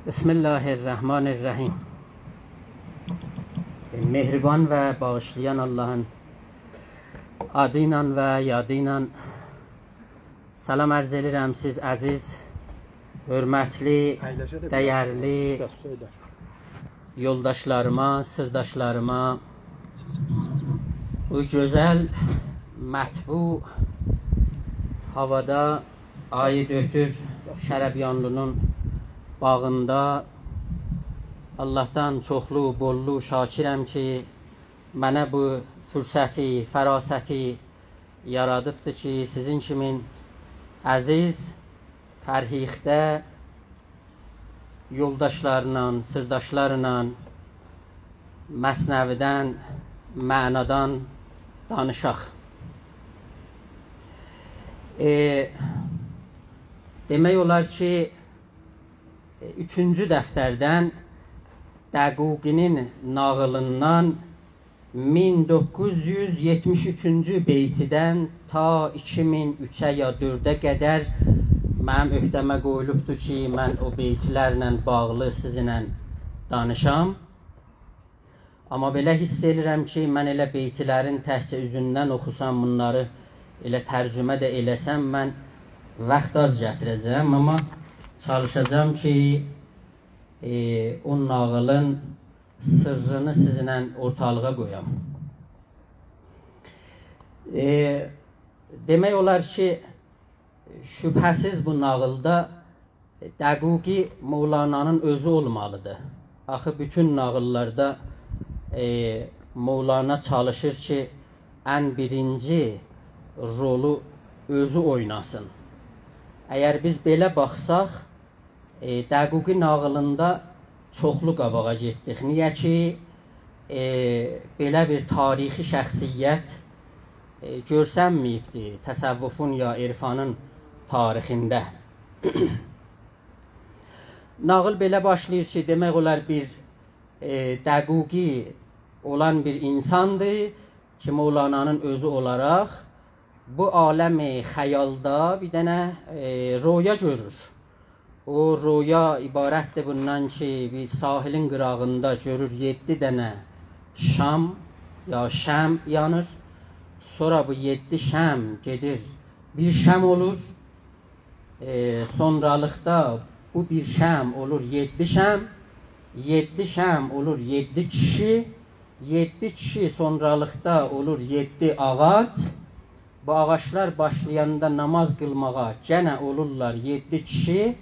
Bismillahirrahmanirrahim. Mehriban və bağışlayan Allahın adı ilə və yadı ilə salam ərz edirəm siz əziz, hörmətli, dəyərli yoldaşlarıma, sırdaşlarıma, bu gözəl mətbu havada ayid ötür Şərəbyanlının bağında Allah'tan çoxlu, bollu şakirəm ki, mənə bu fürsəti, fərasəti yaradıbdır ki, sizin kimin əziz, fərhixdə yoldaşlarla, sırdaşlarla məsnəvidən, mənadan danışaq. Demək olar ki, 3-cü dəftərdən Dəquqinin nağılından 1973-cü beytidən ta 2003-ə ya 4-ə qədər mənim öhdəmə qoyulubdur ki, mən o beytlərlə bağlı sizinlə danışam. Amma belə hiss edirəm ki, mən elə beytlərin təhcə üzündən oxusam, bunları elə tərcümə də eləsəm, mən vaxt az gətirəcəm, amma çalışacağım ki, o nağılın sırrını sizinlə ortalığa qoyam. Demək olar ki, şübhəsiz bu nağılda Dəquqi Mevlana'nın özü olmalıdır. Axı bütün nağıllarda Mevlana çalışır ki, ən birinci rolu özü oynasın. Əgər biz belə baxsaq, Dəquqi nağılında çoxlu qabağa getdik. Niyə ki, belə bir tarixi şəxsiyyət görsənməyibdir təsəvvüfün ya irfanın tarixində. Nağıl belə başlayır ki, demək olar bir Dəquqi olan bir insandır ki, Mevlana'nın özü olaraq bu aləmi xəyalda bir dənə röya görür. O röya ibarətdir bundan ki, bir sahilin qırağında görür 7 dənə şam ya şəm yanır. Sonra bu 7 şəm gedir, bir şəm olur. Sonralıqda bu bir şəm olur 7 şəm. 7 şəm olur 7 kişi. 7 kişi sonralıqda olur 7 ağac. Bu ağaçlar başlayanda namaz qılmağa gənə olurlar 7 kişi.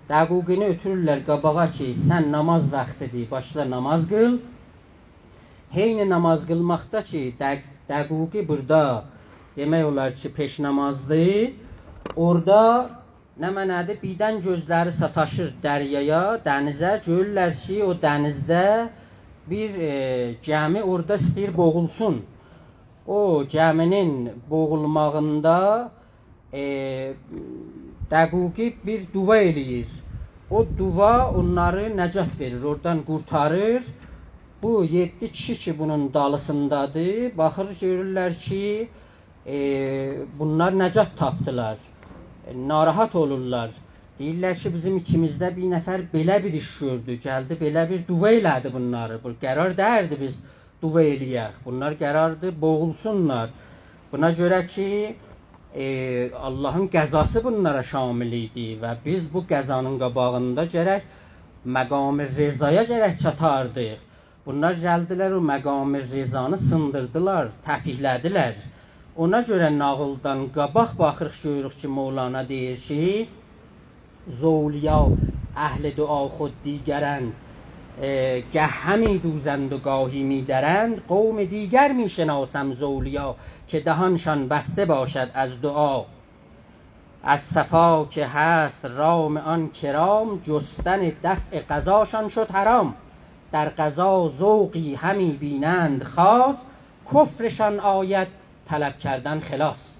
Dəquqini ötürürlər qabağa ki, sən namaz vaxtidir, başla namaz qıl. Heyni namaz qılmaqda ki, Dəquqi burada demək olar ki, peş namazdır. Orada nə mənədir? Birdən gözləri sataşır dəryaya, dənizə. Görürlər ki, o dənizdə bir gəmi orada istəyir boğulsun. O gəminin boğulmağında Dəquqi bir duva eləyir. O duva onları nəcət verir, oradan qurtarır. Bu 7 kişi ki, bunun dalısındadır. Baxır, görürlər ki, bunlar nəcət tapdılar. Narahat olurlar. Deyirlər ki, bizim ikimizdə bir nəfər belə bir iş gördü, gəldi, belə bir duva elədi bunları. Bu qərar dərdi biz duva eləyək. Bunlar qərardır, boğulsunlar. Buna görə ki, Allahın qəzası bunlara şamil idi və biz bu qəzanın qabağında gərək məqam-ı rezaya gərək çatardıq. Bunlar gəldilər, o məqam-ı rezanı sındırdılar, təpiklədilər. Ona görə nağıldan qabaq baxırıq, görürük ki, Mevlana deyir ki, Zovliya əhl-i dua xud digərən گه همی دوزند و گاهی می درند قوم دیگر می شناسم زولیا که دهانشان بسته باشد از دعا از صفا که هست رام آن کرام جستن دفع قضاشان شد حرام در قضا ذوقی همی بینند خاص کفرشان آید طلب کردن خلاص.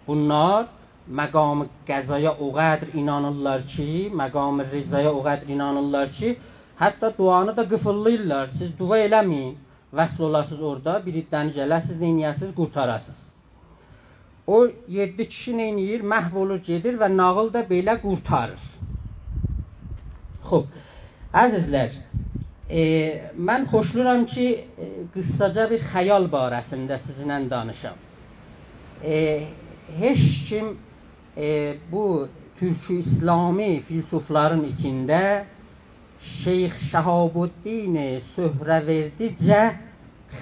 Bunlar məqam-ı qəzaya o qədər inanırlar ki, məqam-ı rizaya o qədər inanırlar ki, hətta duanı da qıfıllayırlar. Siz dua eləməyin, vəsl olasınız orada, bir iddəni gələsiniz, neyniyəsiniz, qurtarasınız. O 7 kişi neyniyir, məhv olur, gedir və nağıl da belə qurtarır. Xob, Əzizlər, mən xoşluram ki, qısaca bir xəyal barəsində sizinlə danışam. Heç kim bu Türk-ü İslami filsufların içində Şeyx Şəhabuddin Söhrəverdicə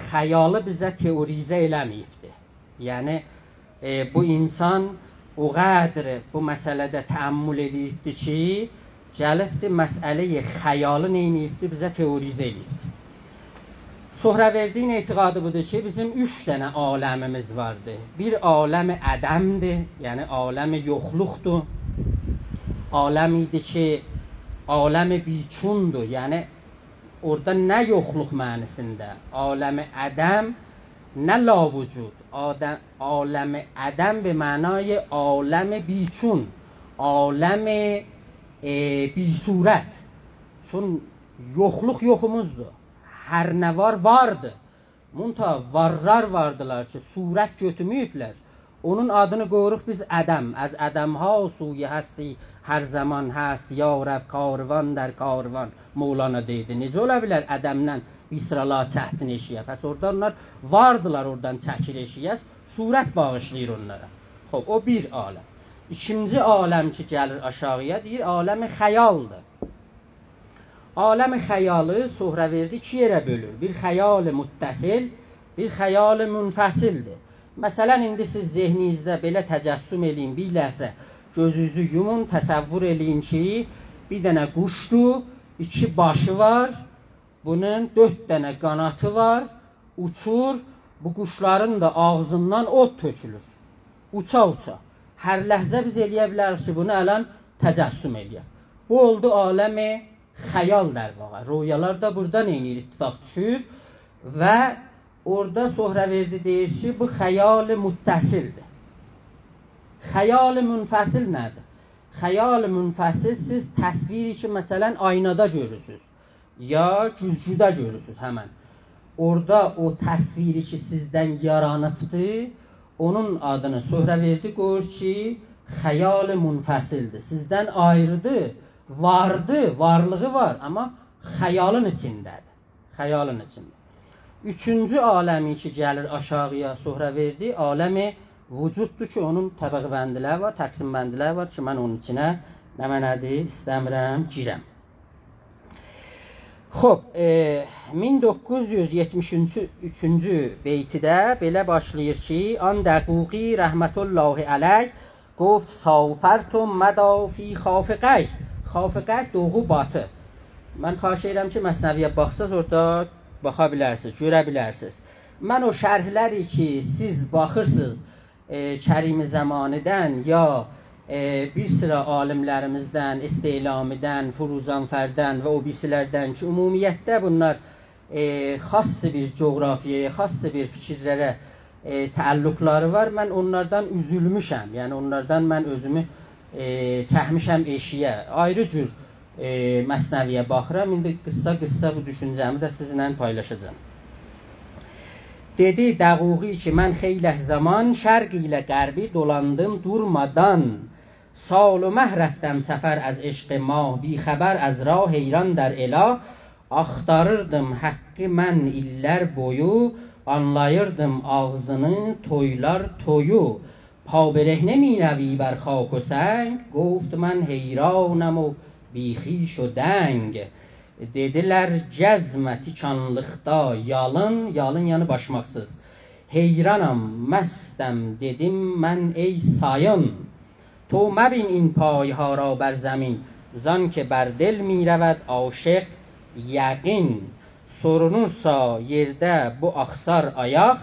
xəyalı bizə teorizə eləməyibdir. Yəni, bu insan o qədr bu məsələdə təəmmül edibdir ki, gəlibdir məsələyi xəyalı neyniyibdir, bizə teorizə edibdir. Söhrəverdinin etiqadı budur ki, bizim 3 dənə aləmimiz vardır. Bir aləmi ədəmdir, yəni aləmi yoxluqdur. Aləm idi ki, aləmi biçundur, yəni orada nə yoxluq mənisində, aləmi ədəm, nə lavücud, aləmi ədəm به معنای aləmi biçun, aləmi bisurət. Çün yoxluq yoxumuzdur. Hər nə vardır. Munta varlar vardılar ki, surət götürməyiblər. Onun adını qoyuruq biz ədəm. Az ədəmha suyu həsti, hər zaman həst, ya Rəb karvan der karvan. Mevlana deydi. Necə ola bilər ədəmdən bir sıralar çəksin eşiyə? Pəs orada onlar vardılar, oradan çəkir eşiyə. Surət bağışlayır onlara. Xob, o bir aləm. İkinci aləm ki, gəlir aşağıya, deyir, aləmi xəyaldır. Aləmi xəyalı Söhrəverdi 2 yerə bölür. Bir xəyal-ı muttasil, bir xəyal-ı munfəsildir. Məsələn, indi siz zehninizdə belə təcəssüm eləyin, bir ləhsə gözünüzü yumun, təsəvvür eləyin ki, bir dənə quşdur, 2 başı var, bunun 4 dənə qanatı var, uçur, bu quşların da ağzından od tökülür. Uça-uça. Hər ləhzə biz eləyə bilərik ki, bunu ələn təcəssüm eləyək. Bu oldu aləmi xəyal der vaqa. Rüyalar da buradan eyni ittifaq düşür və orada Söhrəverdi deyir ki, bu xəyal-ı muttasildir. Xəyal-ı munfəsil nədir? Xəyal-ı munfəsil siz təsviri ki, məsələn, aynada görürsünüz ya güzgüdə görürsünüz həmən. Orada o təsviri ki, sizdən yaranıbdır, onun adını Söhrəverdi qoyur ki, xəyal-ı munfəsildir. Sizdən ayrıdır, vardı, varlığı var, amma xəyalın içindədir. Xəyalın içində. Üçüncü aləmi ki, gəlir aşağıya Söhrəverdi, aləmi vücuddur ki, onun təbəqbəndilər var, təqsimbəndilər var ki, mən onun içinə nə mənədir, istəmirəm, girəm. Xob, 1973-cü beytidə belə başlayır ki, An dəquqi rəhmətullahi əleyh Qoft safərtum məda fi xafiqəy. Xafiqəy doğu batı. Mən xahiş edirəm ki, məsnəviyə baxsaz orada baxa bilərsiniz, görə bilərsiniz. Mən o şərhləri ki, siz baxırsınız Kərimi Zəmanidən ya bir sıra alimlərimizdən, İsteylamidən, Furuzanfərdən və o birisilərdən ki, ümumiyyətdə bunlar xas bir coğrafiyaya, xas bir fikirlərə təəlluqları var. Mən onlardan üzülmüşəm, yəni onlardan mən özümü çəkmişəm eşiyə. Ayrı cür məsnəviyə baxıram. İndi qısa bu düşüncəmi də sizinlə paylaşacağım. Dedi dəquqi ki, mən xeyləh zaman şərq ilə qərbi dolandım durmadan. Sal و مه رفتم سفر از عشق ما بی خبر از راه حیران در اله axtarırdım haqqı mən illər boyu anlayırdım ağzını toylar toyu پابرهنه می روی بر خاک و سنگ گفت من heyranam و بیخیش و deng dedilər cəzməti kanlıqda yalın yəni başmaqsız heyranam məstəm dedim mən ey sayın تو مبین این پایها را بر زمین زان که بر دل می رود عاشق یقین sorunursa yerdə bu axsar ayaq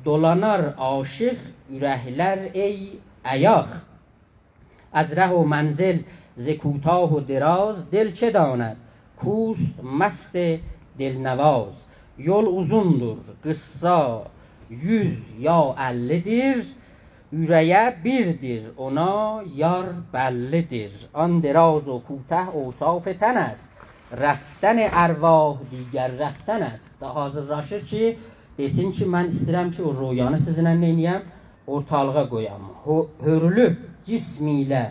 dolanar aşıq ürəklər ey ayaq از ره و منزل ز کوتاه و دراز دل چه داند کوست مست دلنواز yol uzundur qıssa 100 ya 50'dir ürəyə birdir ona yar bəllidir an دراز و کوته اوصاف تن است رفتن ارواح دیگر رفتن است da hazırlaşır ki desin ki mən istəyirəm ki o rüyanı sizinlə neyniyəm ortalığa qoyam hörülüb cism ilə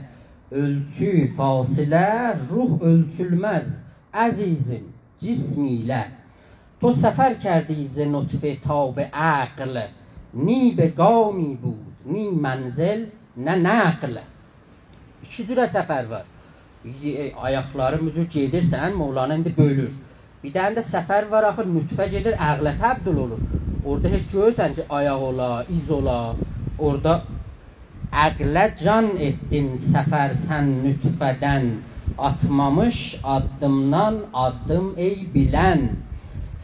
ölçü fasilə ruh ölçülməz عزیزim cismiyle تو سفر کردی ز نطفه تا به عقل نی به گامی بود نی منزل نه نقل. İki cürə səfər var. Ayaqlarımızı gedirsən, Mevlana indi bölür. Bir dənə də səfər var, axı nütfə gedir, əqlə təbdil olur. Orada heç görürsən ki, ayaq ola, iz ola. Orada əqlə can etdin səfər sən nütfədən, atmamış addımdan addım ey bilən.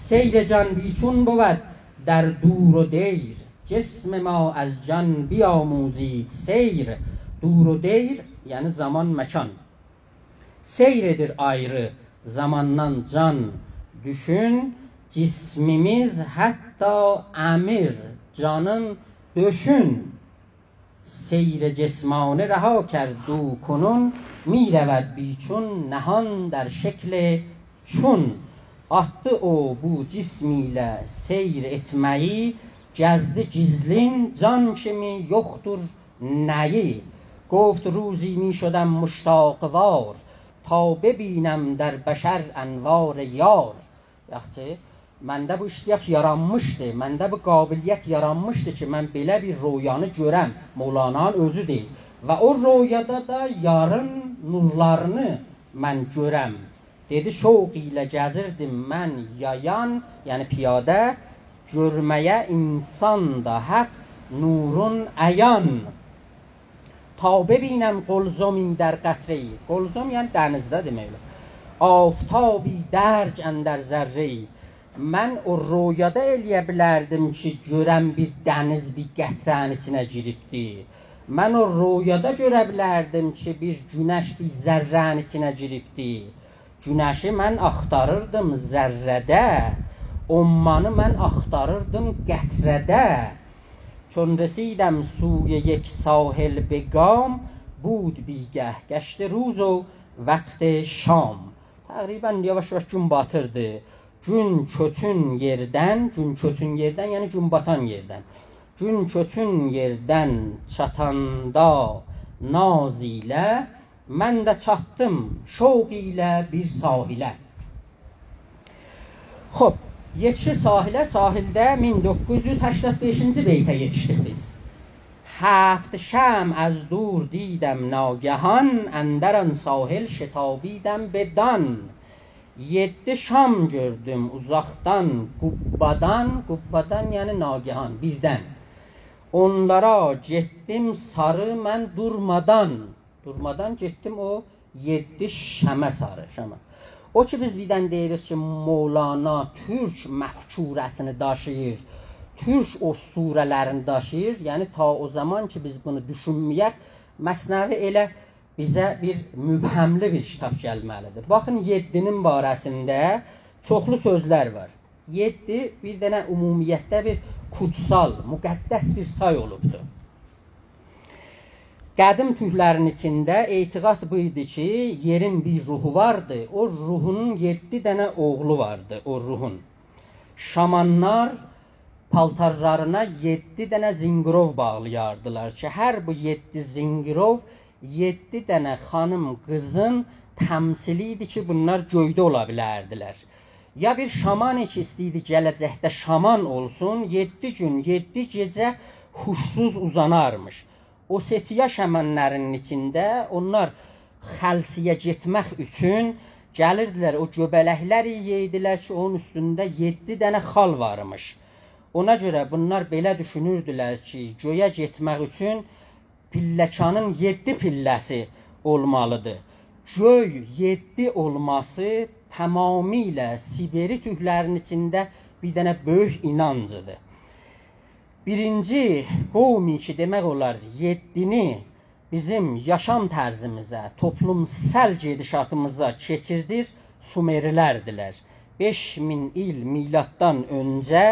Seyr can بیچون بود در دور و دیر جسم ما از can بیاموزید seyr. Dur و deyir, yəni zaman, məkan. Seyr edir ayrı zamandan can. Düşün, cismimiz hətta əmir, canın döşün. Seyr cismanı رها کرد کنون می رود بیچون نهان در şekl çun. Attı o bu cismiyle seyr etmeyi, gezdi gizlin can kimi yoktur neyi. گفت روزی می شدم مشتاق وار تا ببینم در بشر انوار yar. Yaxşı, məndə bu iştiyak yaranmışdı, məndə bu qabiliyyət yaranmışdı ki, mən belə bir rüyanı görəm, Mevlana'nın özü deyil. Və o rüyada da yarın nurlarını mən görəm. Dedi, şoq ilə gəzirdim mən yayan, yəni piyadə, görməyə insan da haqq nurun əyan. Ta bebinəm qolzumi در قطره‌ای. قلزم yəni dənizdə deməklə. Aftabi dərc əndər zərreyi. Mən o rüyada eləyə bilərdim ki, görəm bir dəniz bir qətrənin içinə giribdi. Mən o rüyada görə bilərdim ki, bir günəş bir zərrənin içinə giribdi. Günəşi mən axtarırdım zərrədə, ummanı mən axtarırdım qətrədə. چون رسیدم سوی یک ساحل به گام بود بیگه گشت روز و وقت شام. Təqribən yavaş-yavaş gün batırdı. Gün köçün yerdən, gün köçün yerdən yəni gün batan yerdən. Gün köçün yerdən çatanda naz ilə mən də çatdım şoq ilə bir sahilə. Xoş. Yetişir sahilə, sahildə 1985-ci beytə yetişdik biz. هفت شمع از دور دیدم ناگهان اندر آن ساحل şetabiydəm bedan. 7 şam gördüm uzaqdan qubbadan, qubbadan yəni nagihan, birdən. Onlara getdim sarı mən durmadan, durmadan getdim o 7 şəmə sarı, şəmə. O ki biz birdən deyirik ki, Mevlana türk məfkurəsini daşıyır, türk osturələrini daşıyır. Yəni ta o zaman ki biz bunu düşünməyək, Məsnəvi elə bizə bir mübhəmli bir kitab gəlməlidir. Baxın 7-nin barəsində çoxlu sözlər var. 7 bir dənə ümumiyyətdə bir kutsal, müqəddəs bir say olubdur. Qədim türklərin içində etiqad bu idi ki, yerin bir ruhu vardı. O ruhunun 7 dənə oğlu vardı, o ruhun. Şamanlar paltarlarına 7 dənə zingirov bağlayardılar ki, hər bu 7 zingirov 7 dənə xanım, qızın təmsili idi ki, bunlar göydə ola bilərdilər. Ya bir şaman ki, istəyirdi gələcəkdə şaman olsun, 7 gün, 7 gecə huşsuz uzanarmış. O setiya şəmənlərinin içində onlar xəlsiyə getmək üçün gəlirdilər, o göbələkləri yeydilər ki, onun üstündə 7 dənə xal varmış. Ona görə bunlar belə düşünürdülər ki, göyə getmək üçün pilləkanın 7 pilləsi olmalıdır. Göy 7 olması tamamilə Siberi türklərinin içində bir dənə böyük inancıdır. Birinci qovmi ki, demək olar 7-ni bizim yaşam tərzimizə, toplumsal gedişatımıza keçirdir Sumerlilərdilər. 5000 il miladdan öncə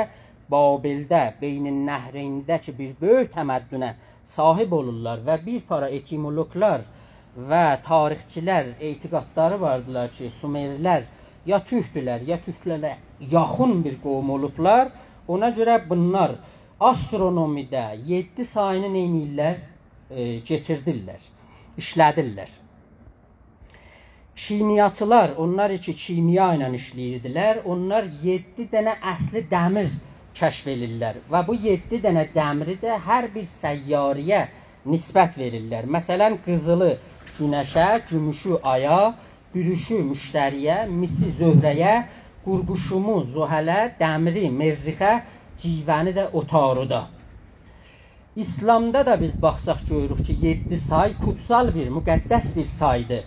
Babildə, Beynin Nəhreyndəki bir böyük təməddünə sahib olurlar və bir para etimologlar və tarixçilər etiqadları vardılar ki, Sumerlilər ya türkdülər, ya türklərə yaxın bir qovm olublar. Ona görə bunlar astronomidə 7 sayını neynirlər? Keçirdirlər, işlədirlər. Kimyaçılar, onlar ki kimya ilə işləyirdilər, onlar 7 dənə əsli dəmir kəşf edirlər və bu 7 dənə dəmiri də hər bir səyyarəyə nisbət verirlər. Məsələn, qızılı günəşə, gümüşü aya, bürüşü müştəriyə, misi zöhrəyə, qurquşumu zuhələ, dəmiri merrixə, civəni də otaruda. İslamda da biz baxsaq görürük ki, 7 say kutsal bir, müqəddəs bir saydır.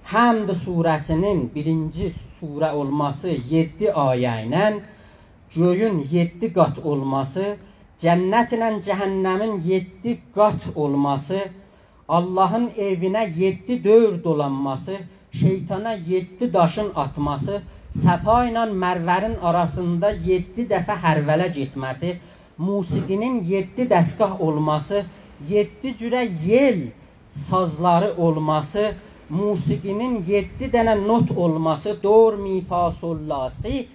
Həmd surəsinin birinci surə olması 7 ayə ilə, göyün 7 qat olması, cənnət ilə cəhənnəmin 7 qat olması, Allahın evinə 7 dövr dolanması, şeytana 7 daşın atması, Səfa ilə Mərvərin arasında 7 dəfə hərvələ getməsi, musiqinin 7 dəstgah olması, 7 cürə yel sazları olması, musiqinin 7 dənə not olması, dor, mi, fa, sol, la, si,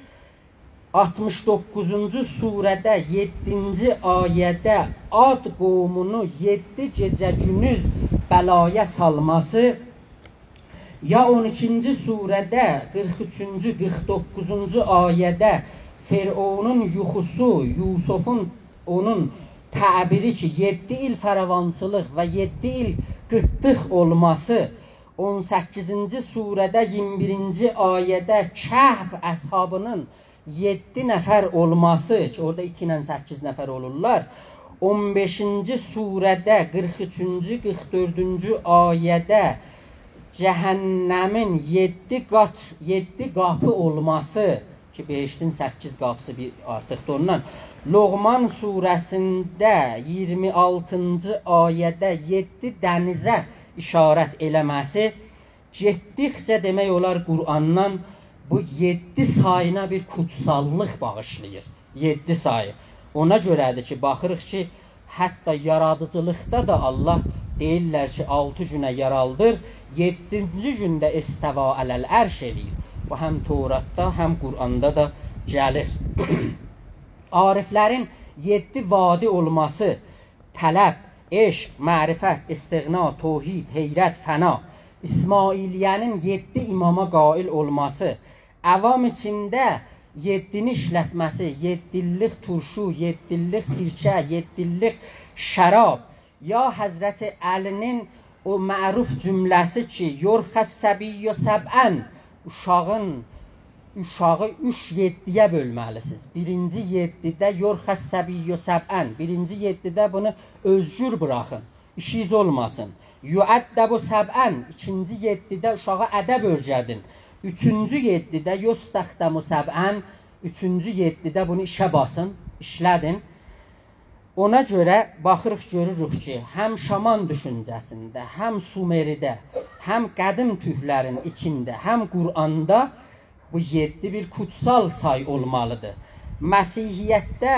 69-cu surədə 7-ci ayədə Ad qovmunu 7 gecə gündüz bəlaya salması, ya 12-ci surədə 43-cü, 49-cu ayədə Firavunun yuxusu, Yusufun onun təbiri ki, 7 il fəravançılıq və 7 il qıtlıq olması, 18-ci surədə 21-ci ayədə Kəhf əshabının 7 nəfər olması ki, orada 2 ilə 8 nəfər olurlar, 15-ci surədə 43-cü, 44-cü ayədə cəhənnəmin 7 qapı olması ki, 5-in 8 qapısı bir artıqdır ondan. Loğman surəsində 26-cı ayədə 7 dənizə işarət eləməsi, getdikcə demək olar Qur'andan bu 7 sayına bir kutsallıq bağışlayır. 7 sayı. Ona görədir ki, baxırıq ki, hətta yaradıcılıqda da Allah deyirlər ki, 6 günə yaraldır, 7-ci gündə istəva ələl ərş eləyir. Bu həm Tevratda, həm Qur'anda da gəlir. Ariflərin 7 vadi olması, tələb, eşq, mərifət, istiğna, tohid, heyrət, fəna, İsmailiyyənin 7 imama qail olması, əvam içində 7-ni işlətməsi, 7-lik turşu, 7-lik sirkə, 7-lik şərab, ya Həzrəti Əlinin o məruf cümləsi ki, yorxəs səbiyyə səbən, uşağı 3-7-yə bölməlisiniz. Birinci 7-də yorxəs səbiyyə səbən, birinci 7-də bunu özgür buraxın, işiniz olmasın. Yuəddəbu səbən, ikinci 7-də uşağı ədəb öyrədin. Üçüncü 7-də yostəxdəmu səbən, üçüncü 7-də bunu işə basın, işlədin. Ona görə baxırıq, görürük ki, həm şaman düşüncəsində, həm Sumeridə, həm qədim türklərin içində, həm Qur'anda bu 7 bir kutsal say olmalıdır. Məsihiyyətdə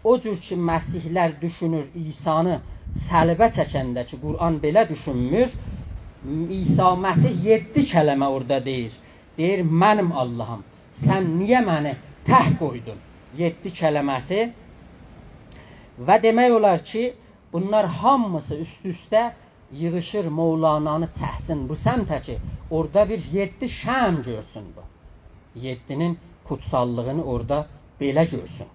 o cür ki, məsihlər düşünür İsa'nı səlbə çəkəndə ki, Qur'an belə düşünmür, İsa Məsih 7 kələmə orada deyir. Deyir, mənim Allahım, sən niyə məni təh qoydun? 7 kələməsi. Və demək olar ki, bunlar hamısı üst-üstə yığışır Mevlana'nı çəksin bu səmtə ki, orada bir 7 şəm görsün bu. 7-nin kutsallığını orada belə görsün.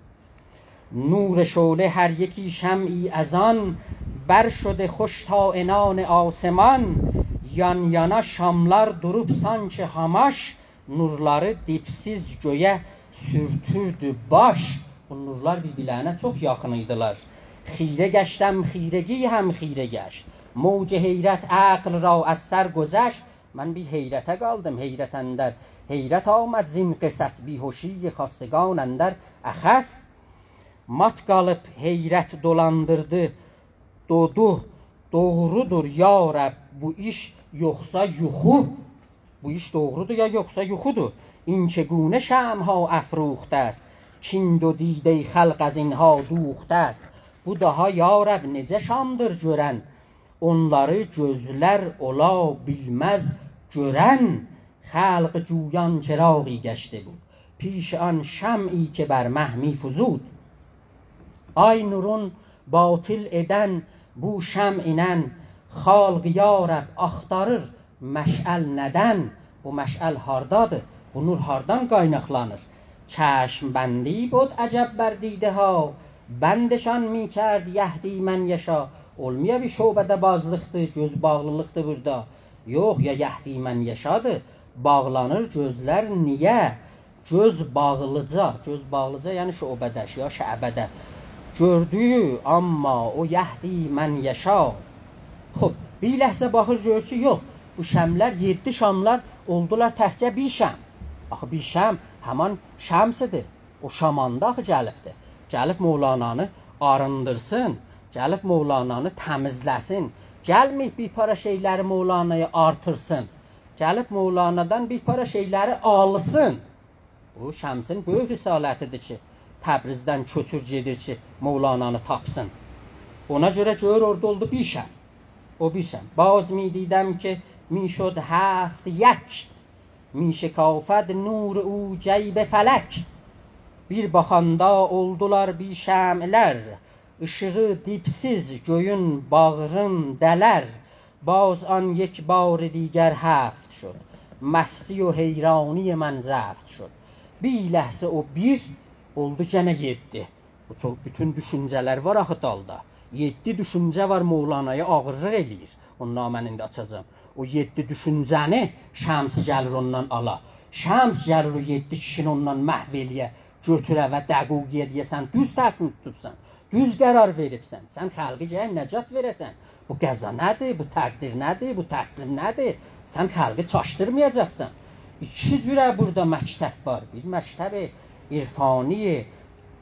Nur şعله hər yeki şəm'i əzan, bər şده xoş ta enان آسمان, yan yana şamlar durub sanki hamaş, nurları dipsiz göyə sürtürdü baş. Bu nurlar bir-birlərinə çox yaxın idilər. Xirə gəştəm, xirəgi həm xirə gəşt. Mövc heyrət əql ra az sər gözəşt. Mən bir heyrətə qaldım, heyrət əndər. Heyrət آمد zin qisəs, bihoşi xassəgan əndər əxəs. Mat qalıb heyrət dolandırdı, dodu, doğrudur ya Rəbb bu iş yoxsa yuxu. Bu iş doğrudur ya yoxsa yuxudur. İnçegune şəmha əfruxtə است. Kind و دیده خلق از اینها دوخته است. Bu daha ya Rəbb necə şamdır görən, onları gözlər ola bilməz görən. Xalq جویان چراغی گشته بود پیش آن شمعی که بر مه می فزود. Ay nurun batil edən bu şəm ilə xalq ya Rəbb axtarır məşəl nədən? bu məşəl hardadır? Bu nur hardan qaynaqlanır? Çشم بندی بود عجب بر دیده ها بندشان می کرد یهدی من یشا olmuyor bir şöbədə bazlıqdır, göz bağlılıqdır burada. Yox, ya yəhdi mən yaşadır. Bağlanır gözlər niyə? Göz bağlıca, göz bağlıca yəni şöbədə, ya şəbədə. Gördüyü amma o yəhdi mən yaşa. Xoş, bir ləhzə baxır görür ki, yox. Bu şəmlər, 7 şamlar oldular təkcə bir şəm. Axı bir şəm həman şəmsidir. O şamanda axı gəlibdir. Gəlib Mevlananı arındırsın. Gəlib Mevlananı təmizləsin. Gəlməyib bir para şeyləri Mevlana'ya artırsın. Gəlib Mevlana'dan bir para şeyləri alsın. Bu Şəmsin böyük risalətidir ki, Təbrizdən köçür gedir ki, Mevlana'nı tapsın. Ona görə gör orada oldu bir şəm. O bir şəm. Baz mi دیدم که می شد 7 یک می شکافد نور او جیب فلک bir baxanda oldular bir şəmlər ışığı dipsiz göyün bağrın dələr باز آن یک بار دیگر 7 شد مستی و حیرانی من زفت şud bir ləhsə o bir oldu gene 7. Bu çok bütün düşüncələr var axı dalda. 7 düşüncə var Mevlana'ya ağırlıq eləyir. Ondan mən indi açacağım. O 7 düşüncəni Şəms gəlir ondan ala. Şəms gəlir o 7 kişini ondan məhv eləyə, götürə və dəqiq edəsən, düz təsmin tutubsan, düz qərar veribsən. Sən xalqı gəl nəcat verəsən. Bu qəza nədir? Bu təqdir nədir? Bu təslim nədir? Sən xalqı çaşdırmayacaqsan. İki cürə burada məktəb var. Bir məktəb irfani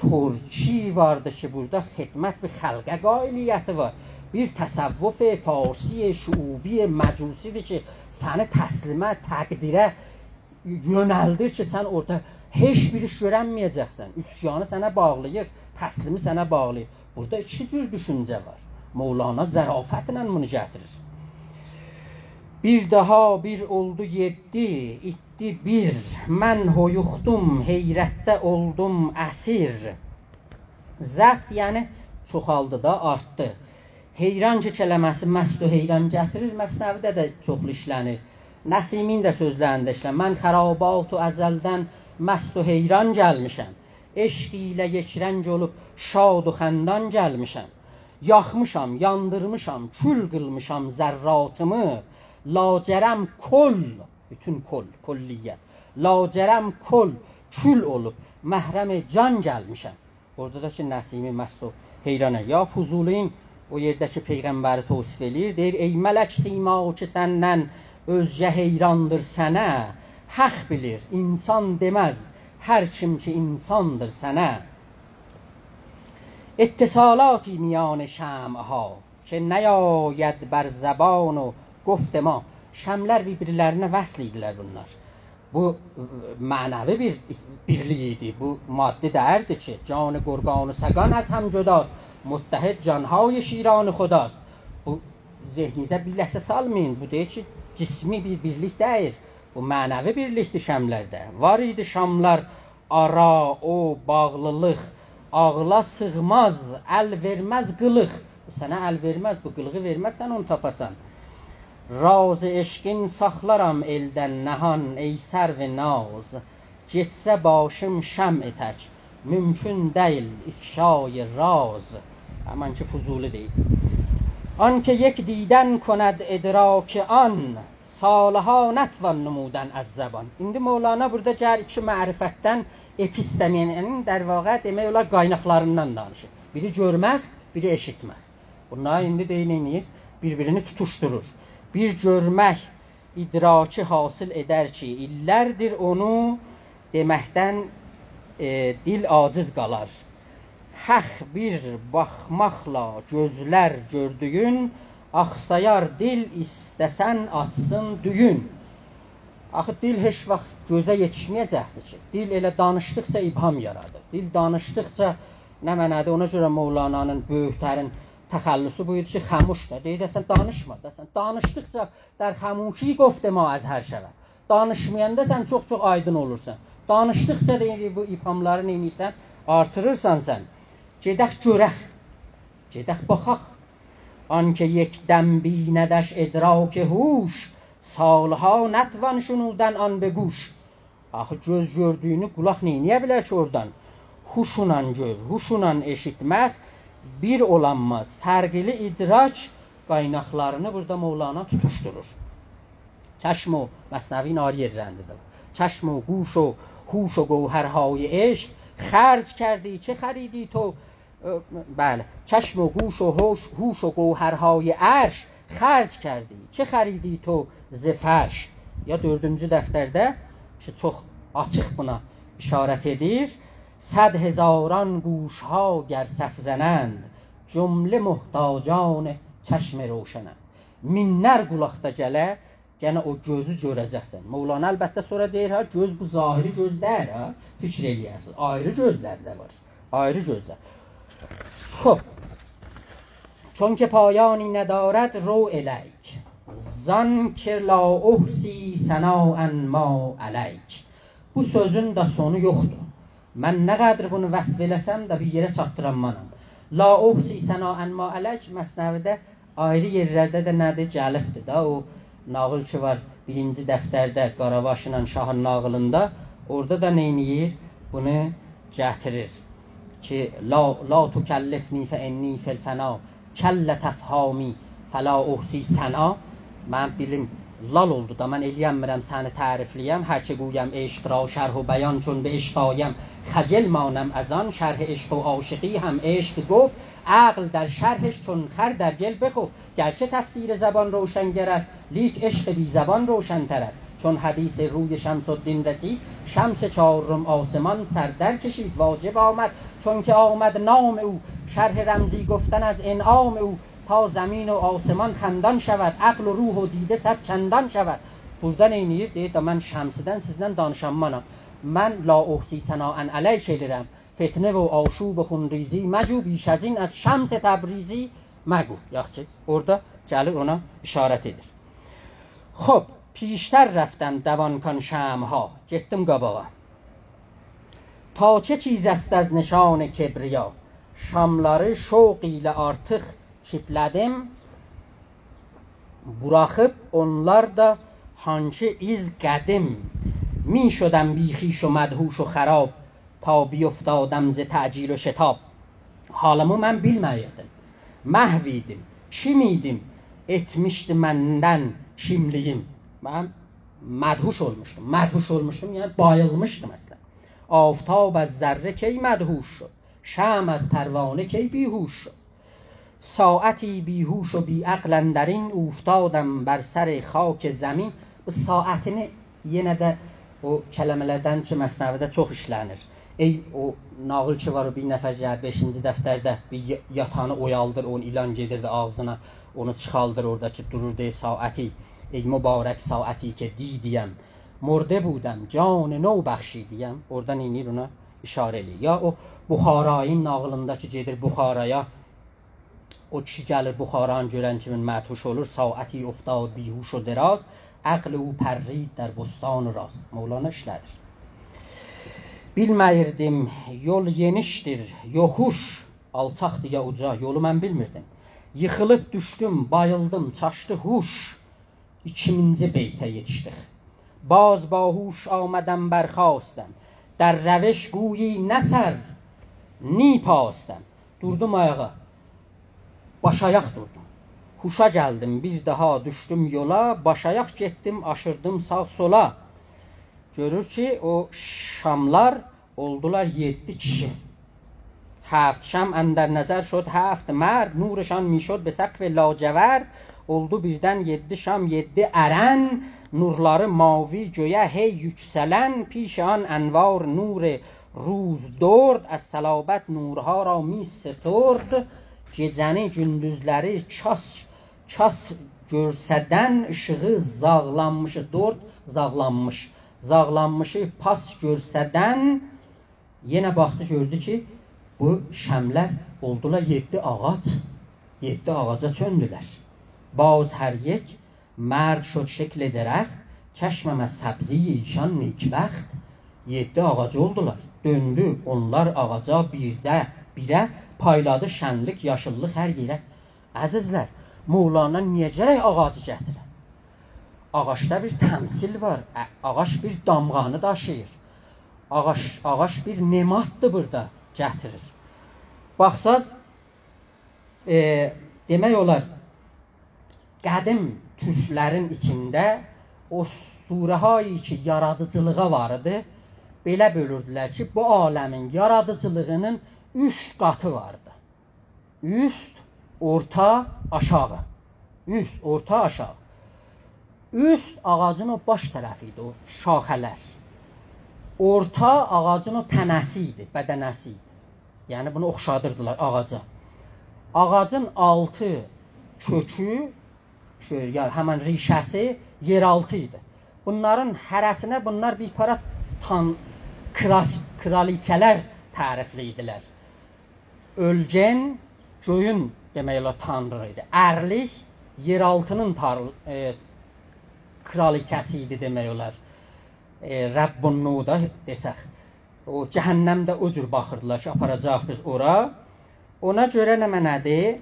Türki vardı ki, burada xidmət və xalqa qailiyyəti var. Bir təsəvvüf farsi, şuubi, məcusidir ki, səni təslimə, təqdirə yönəldir ki, sən orada heç bir iş görənməyəcəksən. Üsyanı sənə bağlayır, təslimi sənə bağlayır. Burada iki cür düşüncə var. Mevlana zərafətlə bunu gətirir. Bir daha bir oldu 7, itdi 1. Mən hoyuxdum, heyrətdə oldum əsir. Zəft yəni çoxaldı da, artdı. Heyran ki kələməsi məst və heyran gətirir. Məsnəvidə də çoxlu işlənir. Nəsimin də sözlərində işlənir. Mən xərabat və əzəldən məst və heyran gəlmişəm. Eşq ilə yekrəng olub şad və xəndan gəlmişəm. Yaxmışam, yandırmışam, kül qılmışam zərratımı. Lacərəm kol, bütün kol, kolliyyət. Lacərəm kol, kül olub məhrəm can gəlmişəm. Orada da ki Nəsimi məst və heyranə. Ya Fuzulin o yerdəki Peyğəmbəri təvsif eləyir. Deyir, ey mələk sima ki səndən özgə heyrandır sənə. Haq bilir, insan deməz, hər kim ki insandır sənə. اتصالاتی میان شمعها که نیاید بر زبان و گفت ما. Şəmlər bir-birlərinə vəsl idilər bunlar. Bu mənəvi bir birlik idi. Bu maddi dərdir ki, can qurban səqan az həm cüdadır. Muttəhid canهای şiran xudaست. Bu zehninizə bir ləhsə salmayın. Bu deyir ki, cismi bir birlik deyil. Bu mənəvi birlikdir şəmlərdə. Var idi şamlar ara, o, bağlılıq, ağla sığmaz, əl verməz qılıq. Sənə əl verməz, bu qılığı verməz, sən onu tapasan. Raz eşqin saxlaram eldən nəhan, ey sərv naz. Getsə başım şəm etək, mümkün deyil ifşay raz. Həman ki Fuzuli deyil. Anke یک دیدن کند ادراک آن سالها نتوان نمودن از زبان. İndi Mevlana burada gəlir iki mərifətdən epistemenin در واقع demək olar qaynaqlarından danışır. Biri görmək, biri eşitmək. Bunlar indi deyinir, bir-birini tutuşturur. Bir görmək idraki hasıl edər ki, illərdir onu deməkdən dil aciz qalar. Həq bir baxmaqla gözlər gördüyün, axsayar dil istəsən açsın düyün. Axı dil heç vaxt gözə yetişməyəcəkdir ki. Dil elə danışdıqca ibham yaradır. Dil danışdıqca nə mənadır? Ona görə Mevlana'nın böyüklərin təxəllüsü buyurdu ki, xəmuş da. Deyirsən, danışma da. Sən danışdıqca در خموشی گفت ما از هر şəvə. Danışmayanda sən çox-çox aydın olursan. Danışdıqca deyir, bu ibhamları neyinirsən? Artırırsan sən. Gedək görək. Gedək baxaq. Anke یک دم بیندش ادراک هوش Salha netvan şunudan an be guş. Axı göz gördüyünü qulaq neyniyə bilər ki oradan? Huşunla gör, huşunla eşitmək bir olanmaz. Fərqli idrak qaynaqlarını burada Mevlana tutuşturur. چشم و مثنوی ناری رنده داد چشم و گوش و هوش و گوهرهای عشق خرج کردی چه خریدی تو بله چشم و گوش و هوش و گوهرهای عرش خرج کردی چه خریدی تو ز فرش یا dördüncü dəftərdə ki çox açıq buna işarət edir 100,000 گوشها گر صف زنند جمله محتاجان چشم روشنند minlər qulaqda gələ gene o gözü görəcəksən. Mevlana əlbəttə sonra deyir ha göz bu zahiri gözlər ha fikir eləyəsiniz. Ayrı gözlər də var. Ayrı gözlər. خب چون که پایانی ندارد رو الیک زان که لا احسی ثناء ما علیک bu sözün də sonu yoxdur. Mən nə qədər bunu vəsf eləsəm də bir yerə çatdıramanam. La uhsi ثناء ما علیک məsnəvidə ayrı yerlərdə də nədir? Gəlibdir da o nağıl ki var birinci dəftərdə Qaravaş ilə Şahın nağılında orada da neyniyir? Bunu gətirir ki la tukəllifni fə enni fil fəna kəllə təfhami fəla uhsi səna mən dilim lal oldu da mən eləyəmirəm səni tərifliyəm hər ki guyəm eşq را şərh و بیان چون به عشق آیم خجل مانم از آن شرح عشق و عاشقی هم عشق گفت عقل در شرحش چون خر در گل بخفت گرچه تفسیر زبان روشن گرد لیک عشق بی زبان روشن ترد چون حدیث روی شمس الدین رسید شمس چهارم آسمان سر در کشید واجب آمد چون که آمد نام او شرح رمزی گفتن از انعام او تا زمین و آسمان خندان شود عقل و روح و دیده صد چندان شود burada neyniyir? Deyir də mən şəmsidən sizdən danışanmanam. Mən la uhsi sənaən əleyk edirəm. Fitnə və aşub xunrizi məcu بیش از این از şəms təbrizi məqu. Yaxşı, orada gəlir ona işarət edir. خب پیشتر رفتم دوانکان شمعها getdim qabağa. Ta çe çiz است از نشان کبریا şamları şoq ilə artıq çiplədim. Buraxıb onlar da hançı iz qədim می شدم بیخیش و مدهوش و خراب تا بیفتادم ز تعجیل و شتاب halımı mən bilməyirdim məhv idim kim idim etmişdi məndən kimliyim mən mədhuş olmuştum yəni bayılmışdım əslən aftab az zərrə ki mədhuş şد şam az pərvanə ki بیهوش شد ساعتی بیهوش و بی عقل اندرین افتادم بر سر خاک زمین bu saatini yenə də o kələmələrdən ki məsnəvidə çox işlənir. Ey o nağıl ki var o bir nəfər gəlir 5-ci dəftərdə bir yatanı oyaldır, onu ilan gedirdi ağzına, onu çıxaldır oradakı durur deyir saati. Ey mübarək saati ki didiyəm, murdə budəm, can nو bəxşidiyəm. Oradan inir ona işarə eləyir. Ya o Buxarayın nağılında ki gedir Buxaraya, o kişi gəlir Buxaranı görən kimi məthuş olur, saati افتاد بیهوش و دراز عقل او پرید در بستان راز. Mevlana işlədir. Bilməyirdim yol yenişdir, yoxuş alçaqdır ya uca, yolu mən bilmirdim. Yıxılıb düşdüm, bayıldım, çaşdı huş. 2000-ci beytə yetişdik. Baz bahuş آمدم برخاستم در روش گویی نسر نی پاستم. Durdum ayağa. Baş ayaq durdum. Huşa gəldim, bir daha düşdüm yola, başayaq getdim, aşırdım sağ sola. Görür ki, o şamlar oldular 7 kişi. 7 şam əndər nəzər şod 7 mərd, nurşan mişod be səqf lacəvərd. Oldu birdən 7 şam, 7 ərən, nurları mavi göyə hey yüksələn, piş an ənvar nur روز dörd, əs-səlabət nurha ra mi سترد. Gecəni, gündüzləri kas görsədən ışığı zağlanmışı, dörd zağlanmışı pas görsədən yenə baxdı gördü ki bu şəmlər oldular 7 ağac, 7 ağaca çöndülər. Baz hər yek mərd şod şəkl درخت çeşməm از səbzi ایشان نیکبخت. 7 ağac oldular. Döndü onlar ağaca birə payladı şənlik, yaşıllıq hər yerə. Əzizlər, Mevlana niyə gərək ağacı gətirə? ağaçda bir təmsil var. Ağaç bir damğanı daşıyır. Ağaç bir nematdır burada gətirir. Baxsaz, demək olar, qədim türklərin içində o surəhayi ki, yaradıcılığa vardı, belə bölürdülər ki, bu aləmin yaradıcılığının 3 qatı vardı. Üst, orta, aşağı. Üst, orta, aşağı. Üst ağacın o baş tərəfi idi, o şaxələr. Orta ağacın o tənəsi idi, bədənəsi idi. Yəni bunu oxşadırdılar ağaca. Ağacın altı, kökü, həmən rişəsi yeraltı idi. Bunların hərəsinə bunlar bir para kraliçələr tərifli idilər. Ölgən, göyün demək olar tanrı idi. Ərlik, yeraltının kraliçəsi idi demək olar. Rəbbunnu da desək. O cəhənnəmdə o cür baxırdılar ki, aparacaq biz ora. Ona görə nə mənədir?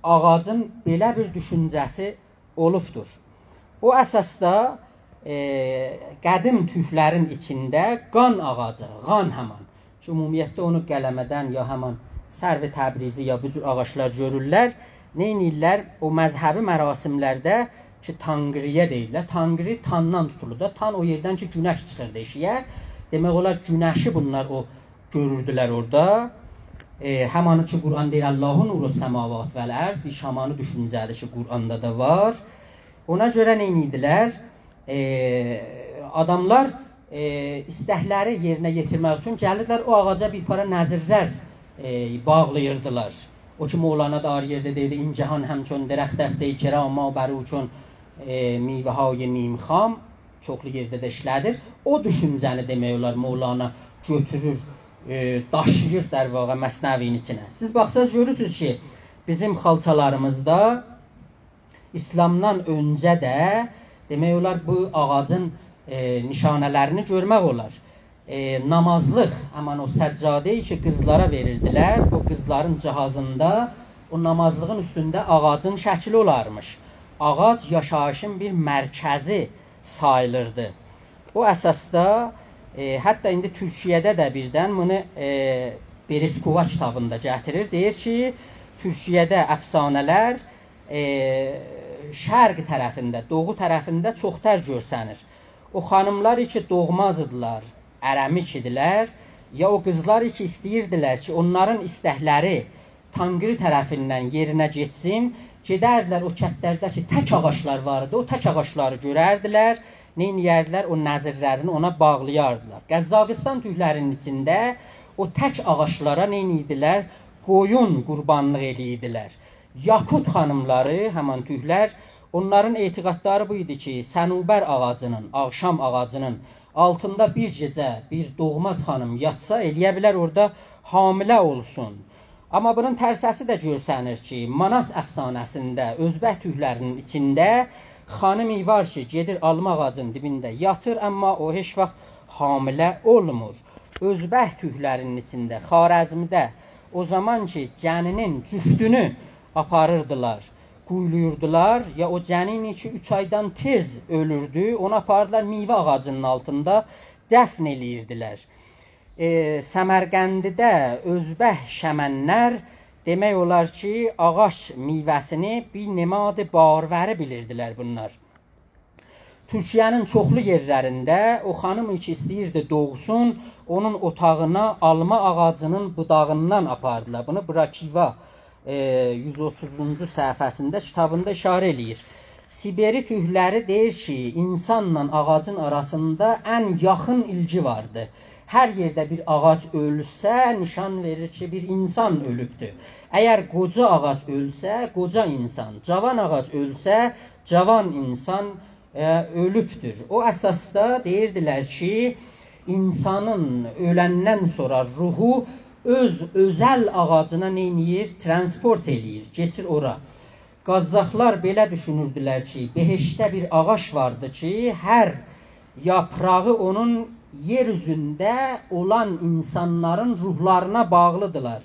Ağacın belə bir düşüncəsi olubdur. O əsasda qədim türklərin içində qan ağacı, qan həman. Ki, ümumiyyətdə onu qələmədən ya həman Sərvi Təbrizi ya bu cür ağaçlar görürlər. Neynirlər? O məzhəbi mərasimlərdə ki, Tanqriyə deyirlər. Tanqri tandan tutulur da. Tan o yerdən ki, günəş çıxır deşiyə. Demək olar, günəşi bunlar o görürdülər orada. Həmanı ki, Quran deyir, Allahun nuru səmavat vəl ərz. Bir şamanı düşüncədir ki, Quranda da var. Ona görə neynidilər? Adamlar istəkləri yerinə yetirmək üçün gəlirdilər, o ağaca bir para nəzirlər bağlayırdılar. O ki, Mevlana da yerdə deyildi, İncehan həmçön dərəxtəstəyi kirama bəru üçün meyvəhay nimxam çoxlu yerdə də işlədir. O düşüncəni demək olar Mevlana götürür, daşıyır dərvaqa məsnəvinin içinə. Siz baxsınız, görürsünüz ki, bizim xalçalarımızda İslamdan öncə də demək olar bu ağacın nişanələrini görmək olar. Namazlıq, həman o səccadeyi ki, qızlara verirdilər, o qızların cihazında o namazlığın üstündə ağacın şəkli olarmış. Ağac yaşayışın bir mərkəzi sayılırdı. O əsasda, hətta indi Türkiyədə də birdən bunu Beriskova kitabında gətirir. Deyir ki, Türkiyədə əfsanələr şərq tərəfində, doğu tərəfində çoxtər görsənir. O xanımlar ki, doğmazdılar, ərəmik idilər, ya o qızlar ki, istəyirdilər ki, onların istəkləri Tanqri tərəfindən yerinə getsin, gedərdilər o kətlərdəki tək ağaçlar vardı, o tək ağaçları görərdilər, neyniyərdilər, o nəzirlərini ona bağlayardılar. Qəzzaqistan türklərinin içində o tək ağaçlara neynidilər, qoyun qurbanlıq edirdilər. Yakut xanımları, həman türklər, onların etiqadları bu idi ki, sənubər ağacının, ağşam ağacının altında bir gecə bir doğmaz xanım yatsa, eləyə bilər orada hamilə olsun. Amma bunun tərsəsi də görsənir ki, Manas əfsanəsində, Özbək türklərinin içində xanım var ki, gedir alma ağacın dibində yatır, amma o heç vaxt hamilə olmur. Özbək türklərinin içində, Xarəzmdə o zaman ki, cəninin cüftünü aparırdılar, quyuluyurdular, ya o cənin ki 3 aydan tez ölürdü, onu apardılar meyvə ağacının altında dəfn eləyirdilər. Səmərqəndidə Özbək şəmənlər demək olar ki, ağac meyvəsini bir nemad barvəri bilirdilər bunlar. Türkiyənin çoxlu yerlərində o xanım ki istəyirdi doğsun, onun otağına alma ağacının budağından apardılar. Bunu Brakiva 130-cu səhifəsində kitabında işarə eləyir. Siberi türkləri deyir ki, insanla ağacın arasında ən yaxın ilgi vardı. Hər yerdə bir ağac ölsə, nişan verir ki, bir insan ölübdür. Əgər qoca ağac ölsə, qoca insan, cavan ağac ölsə, cavan insan ölübdür. O əsasda deyirdilər ki, insanın öləndən sonra ruhu öz özəl ağacına neyniyir? Transport eləyir, geçir ora. Qazzaqlar belə düşünürdülər ki, behişdə bir ağac vardı ki, hər yaprağı onun yer üzündə olan insanların ruhlarına bağlıdırlar.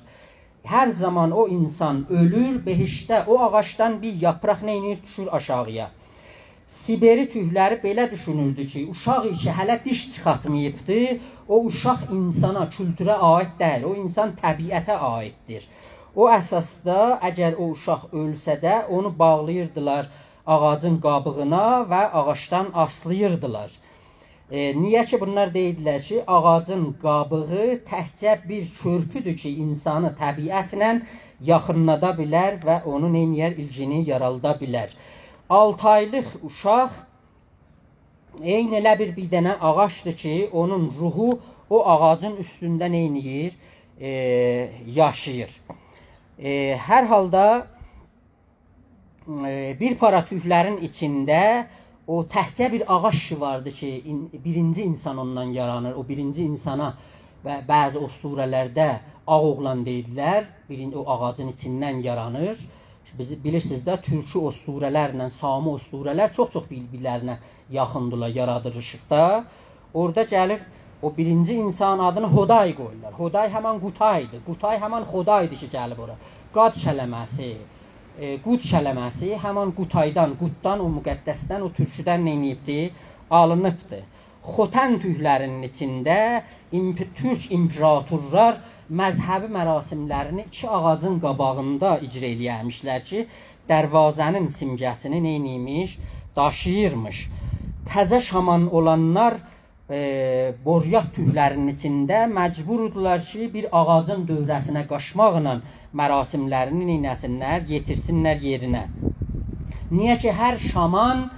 Hər zaman o insan ölür, behişdə o ağaçdan bir yapraq neynir? Düşür aşağıya. Siberi tüyləri belə düşünürdü ki, uşaq ki hələ diş çıxartmayıbdı, o uşaq insana, kültürə aid deyil, o insan təbiətə aiddir. O əsasda əgər o uşaq ölsə də onu bağlayırdılar ağacın qabığına və ağacdan aslayırdılar. Niyə ki bunlar deyirlər ki, ağacın qabığı təkcə bir körpüdür ki, insanı təbiətlə yaxınlada bilər və onun ilgini yaralda bilər. 6 aylıq uşaq eyni elə bir dənə ağacdır ki, onun ruhu o ağacın üstündə neyniyir? Yaşayır. Hər halda bir para tüklərin içində o təhcə bir ağac vardı ki, birinci insan ondan yaranır. O birinci insana və bəzi osturələrdə ağ oğlan deyirlər, o ağacın içindən yaranır. Bilirsiniz də, türkü osturələrlə Sami osturələr çox-çox bir-birlərinə yaxındırlar yaradılışıqda. Orada gəlir, o birinci insan adını Hoday qoyurlar. Hoday həmən Qutaydır. Qutay həmən Xodaydır ki, gəlib ora. Qad kələməsi, Qud kələməsi həmən Qutaydan, Quddan, o müqəddəsdən, o türküdən neyniyibdir? Alınıbdır. Xotən tüylərinin içində türk imperatorlar məzhəbi mərasimlərini iki ağacın qabağında icra eləyəmişlər ki, dərvazənin simgəsini neyniymiş? Daşıyırmış. Təzə şaman olanlar boryaq tüylərinin içində məcburdular ki, bir ağacın dövrəsinə qaçmaqla mərasimlərini neynəsinlər? Yetirsinlər yerinə. Niyə ki, hər şaman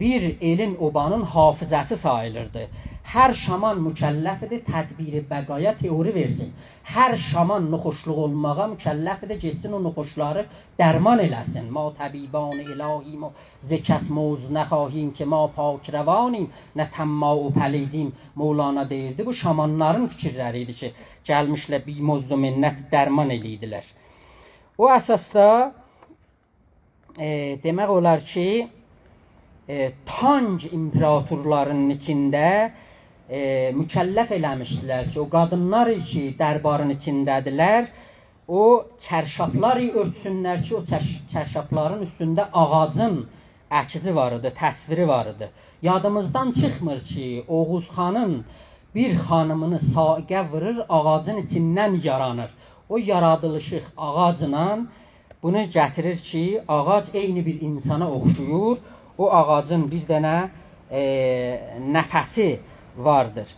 bir elin, obanın hafizəsi sayılırdı. Hər şaman mükəlləfidir, tədbiri bəqaya teori versin. Hər şaman nuxuşluq olmağa mükəlləfidir, getsin o nuxuşları dərman eləsin. Ma təbiban ilahim, zəkəs moz nəxahim ki, ma pak rəvanim, nə təmma o pəlidim. Mevlana deyirdi, bu şamanların fikirləri idi ki, gəlmişlər bir mozdu minnət dərman eləydilər. O əsasda demək olar ki, Tanc imperatorlarının içində mükəlləf eləmişdilər ki, o qadınlar ki, dərbarın içindədirlər, o çərşaplar örtsünlər ki, o çərşapların üstündə ağacın əkizi var idi, təsviri var idi. Yadımızdan çıxmır ki, Oğuz xanın bir xanımını saqiyə vurur, ağacın içindən yaranır. O yaradılışıq ağacla bunu gətirir ki, ağac eyni bir insana oxşuyur. O ağacın bir dənə nəfəsi vardır.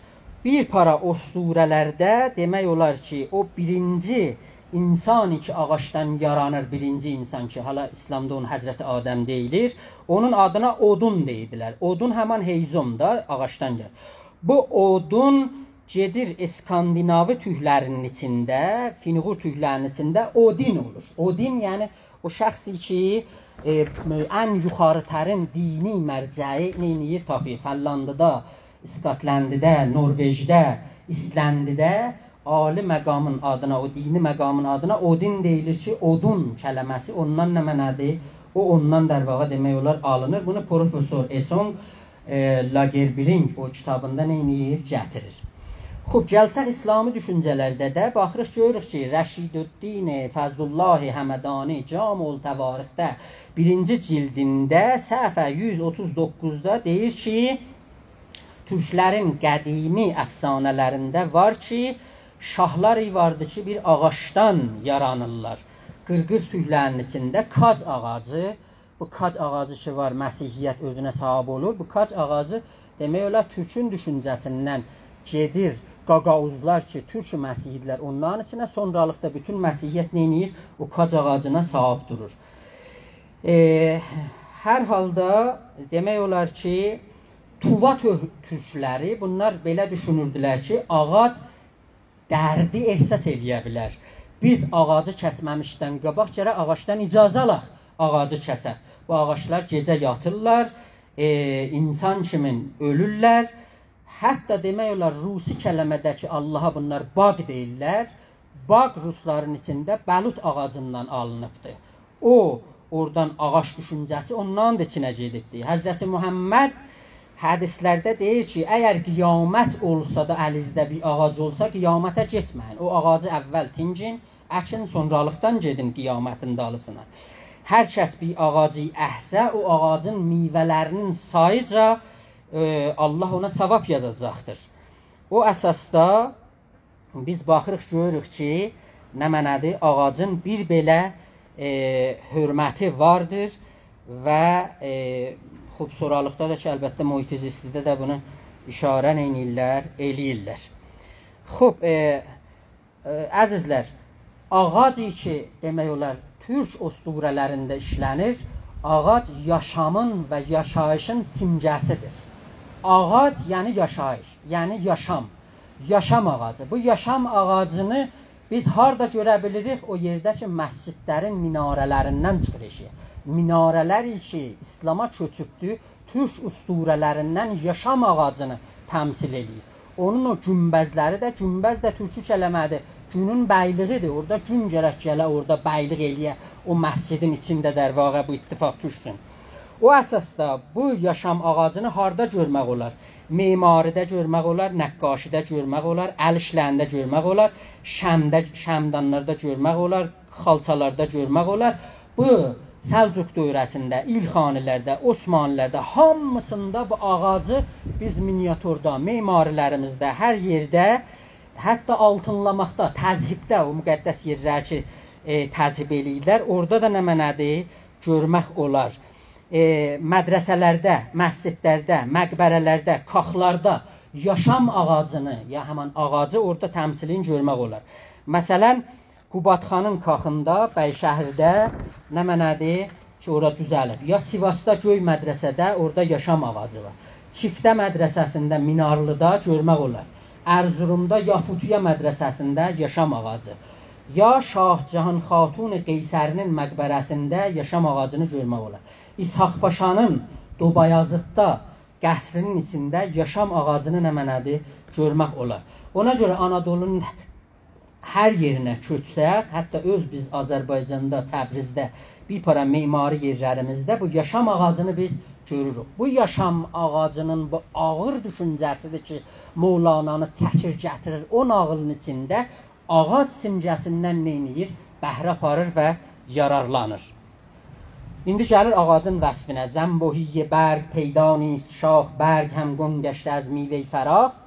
Bir para osturələrdə demək olar ki, o birinci insan ki, ağaçdan yaranır, birinci insan ki, hala İslamda onun Həzrəti Adəm deyilir, onun adına odun deyidilər. Odun həmən heyzomda ağaçdan gəlir. Bu odun gedir İskandinavi tüylərinin içində, Finğur tüylərinin içində Odin olur. Odin yəni o şəxsi ki, ən yuxarıtərin dini mərcəyi neyniyir tapır? Fəllandıda, İskotlandidə, Norvejdə, İslandidə ali məqamın adına, o dini məqamın adına Odin deyilir ki, odun kələməsi ondan nə mənədir? O ondan dərvağa demək olar alınır. Bunu Profesor Esong Lagerbiring o kitabında neyniyir? Gətirir. Xub, gəlsək İslami düşüncələrdə də baxırıq, görürük ki, Rəşidüddin Fəzlullahi Həmədani Camul Təvarixdə birinci cildində səhifə 139-da deyir ki, türklərin qədimi əfsanələrində var ki, şahlar vardı ki, bir ağaçdan yaranırlar. Qırqız tüylərinin içində kac ağacı, bu kac ağacı ki var, Məsihiyyət özünə sahib olur. Bu kac ağacı demək olar türkün düşüncəsindən gedir. Qaqavuzlar ki, türk məsihidlər onların içinə, sonralıqda bütün Məsihiyyət neynir? O kac ağacına sahib durur. Hər halda demək olar ki, Tuva türkləri bunlar belə düşünürdülər ki, ağac dərdi ehsas eləyə bilər. Biz ağacı kəsməmişdən qabaq gərək ağacdan icazə alaq, ağacı kəsək. Bu ağaclar gecə yatırlar, insan kimin ölürlər. Hətta demək olar, Rusi kələmədəki Allaha bunlar baq deyirlər. Baq Rusların içində bəlut ağacından alınıbdır. O, oradan ağac düşüncəsi ondan da içinə gedibdir. Həzrəti Muhammed hədislərdə deyir ki, əgər qiyamət olsa da əlinizdə bir ağac olsa, qiyamətə getməyin. O ağacı əvvəl tincin, əkin sonralıqdan gedin qiyamətin dalısına. Hər kəs bir ağacı əhsə, o ağacın meyvələrinin sayıca Allah ona savab yazacaqdır. O əsasda biz baxırıq, görürük ki, nə mənədir? Ağacın bir belə hörməti vardır və xub soralıqda da ki, əlbəttə muhitizistlidə də bunu işarə eləyirlər. Xub, əzizlər, ağacı ki, demək olar, türk usturələrində işlənir, ağac yaşamın və yaşayışın simgəsidir. Ağac, yəni yaşayış, yəni yaşam. Yaşam ağacı. Bu yaşam ağacını biz harda görə bilirik? O yerdə ki, məscidlərin minarələrindən çıxır eşiyə. Minarələr ki, İslama köçübdür, türk usturələrindən yaşam ağacını təmsil edir. Onun o günbəzləri də, günbəz də türkü kələmədir. Günün bəyliğidir. Orada gün gərək gələ, orada bəyliq eləyə. O məscidin içində də vaqa bu ittifaq düşsün. O əsasda bu yaşam ağacını harda görmək olar? Memaridə görmək olar, nəqqaşidə görmək olar, əl işlərində görmək olar, şəmdanlarda görmək olar, xalçalarda görmək olar. Bu Səlcuq dövrəsində, İlxanilərdə, Osmanlılərdə hamısında bu ağacı biz miniatürdə, memarilərimizdə, hər yerdə, hətta altınlamaqda, təzhibdə, o müqəddəs yerlər ki, təzhib eləyirlər, orada da nə mənədir? Görmək olar. Mədrəsələrdə, məscidlərdə, məqbərələrdə, kaxlarda yaşam ağacını, ya həmən ağacı orada təmsilini görmək olar. Məsələn, Qubadxanın kaxında, Bəyşəhirdə nə mənədir ki, orada düzəlib. Ya Sivasda Göy mədrəsədə orada yaşam ağacı var. Çiftə mədrəsəsində, Minarlıda görmək olar. Ərzurumda Yafutiyə mədrəsəsində yaşam ağacı. Ya Şahcahan Xatun Qeysərinin məqbərəsində yaşam ağacını görmək olar. İshaq Paşanın Dobayazıqda qəsrinin içində yaşam ağacını nə mənədir görmək olar. Ona görə Anadolunun hər yerinə köçsək, hətta öz biz Azərbaycanda, Təbrizdə, bir para memari yerlərimizdə bu yaşam ağacını biz görürük. Bu yaşam ağacının bu ağır düşüncəsidir ki, Mövlananı çəkir, gətirir. O nağılın içində ağac simgəsindən neyniyir? Bəhrə aparır və yararlanır. İndi gəlir ağacın vəsfinə. Zəmbohiyyə bərg peyda nist, şax bərg həm qum gəşdə əz mivəy fəraq.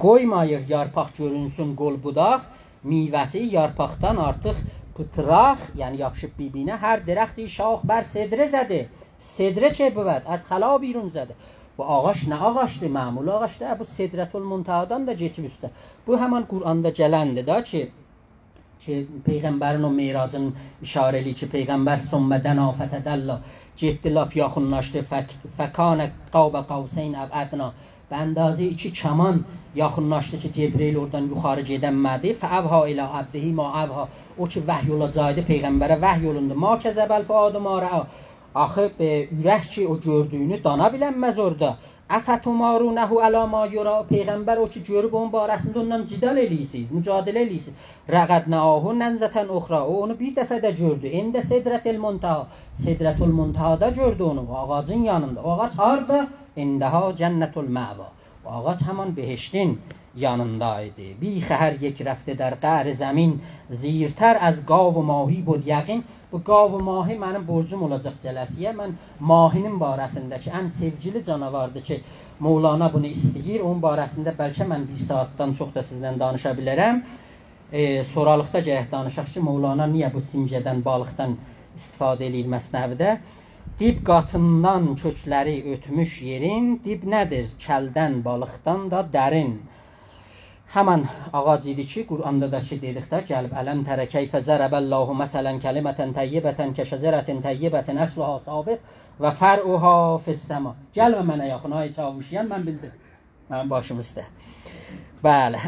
Qoymayır yarpaq görünsün qol budaq, meyvəsi yarpaqdan artıq pıtıraq, yəni yapışıb bir-birinə. Hər dərəxti şax bər sedrə zədi. Sedrə ki büvəd, az xəla birun zədi. Bu ağaç nə ağaçdır? Məmul ağaçdır. Bu Sedrətül Muntahadan da geçib üstə. Bu həmən Quranda gələndir da ki, Peyğəmbərin o miracın işarə eləyir ki, Peyğəmbər sommədən afətədəllə getdi, lap yaxınlaşdı, fəkanə qavbə qavseyn əv ədna. Və əndazı 2 kaman yaxınlaşdı ki, Cebrail oradan yuxarı gedənmədi. Fəəvha ilə əbdihi ma əvha. O ki, vəhy olacaqdı, Peyğəmbərə vəhy olundu. Ma kəzəbəl fəadı ma rəə. Axı, ürək ki, o gördüyünü dana bilənməz orada. Əfətumarunəhu ələ ma yura. Peyğəmbər o ki, görüb onun barəsində ondan cidal eləyirsiniz, mücadilə eləyirsiniz. Rəqədnəahu nənzətən uxra. O onu bir dəfə də gördü. İndə Sedrətül Muntaha. Sedrətül Muntahada gördü onu, ağacın yanında. O ağac harada? İndəha cənnətül məva. O ağac həman behiştin yanındaydı. Bixə hər yek rəfdə در قعر زمین زیرتر از قاv و ماهی بود yəqin. Bu qav və mahi mənim borcum olacaq cələsiyə. Mən mahinin barəsindəki ən sevgili canavardır ki, Mövlana bunu istəyir. Onun barəsində bəlkə mən 1 saatdan çox da sizdən danışa bilərəm. Soralıqda gərək danışaq ki, Mövlana niyə bu simgədən, balıqdan istifadə eləyir məsnəvidə? Dib qatından kökləri ötmüş yerin, dib nədir? Kəldən, balıqdan da dərin. Həmən ağac idi ki, Quranda da ki, dedikdə gəlib, ələm tərə keyfə zərəbəllahu məsələn kəlimətən təyyibətən kəşəcərətin təyyibətən əsluha sabit və fər'uha fissəma. Gəlmə mənə yaxın, ay çavuşiyən, mən bildim. Mənim başım üstə. Bəli,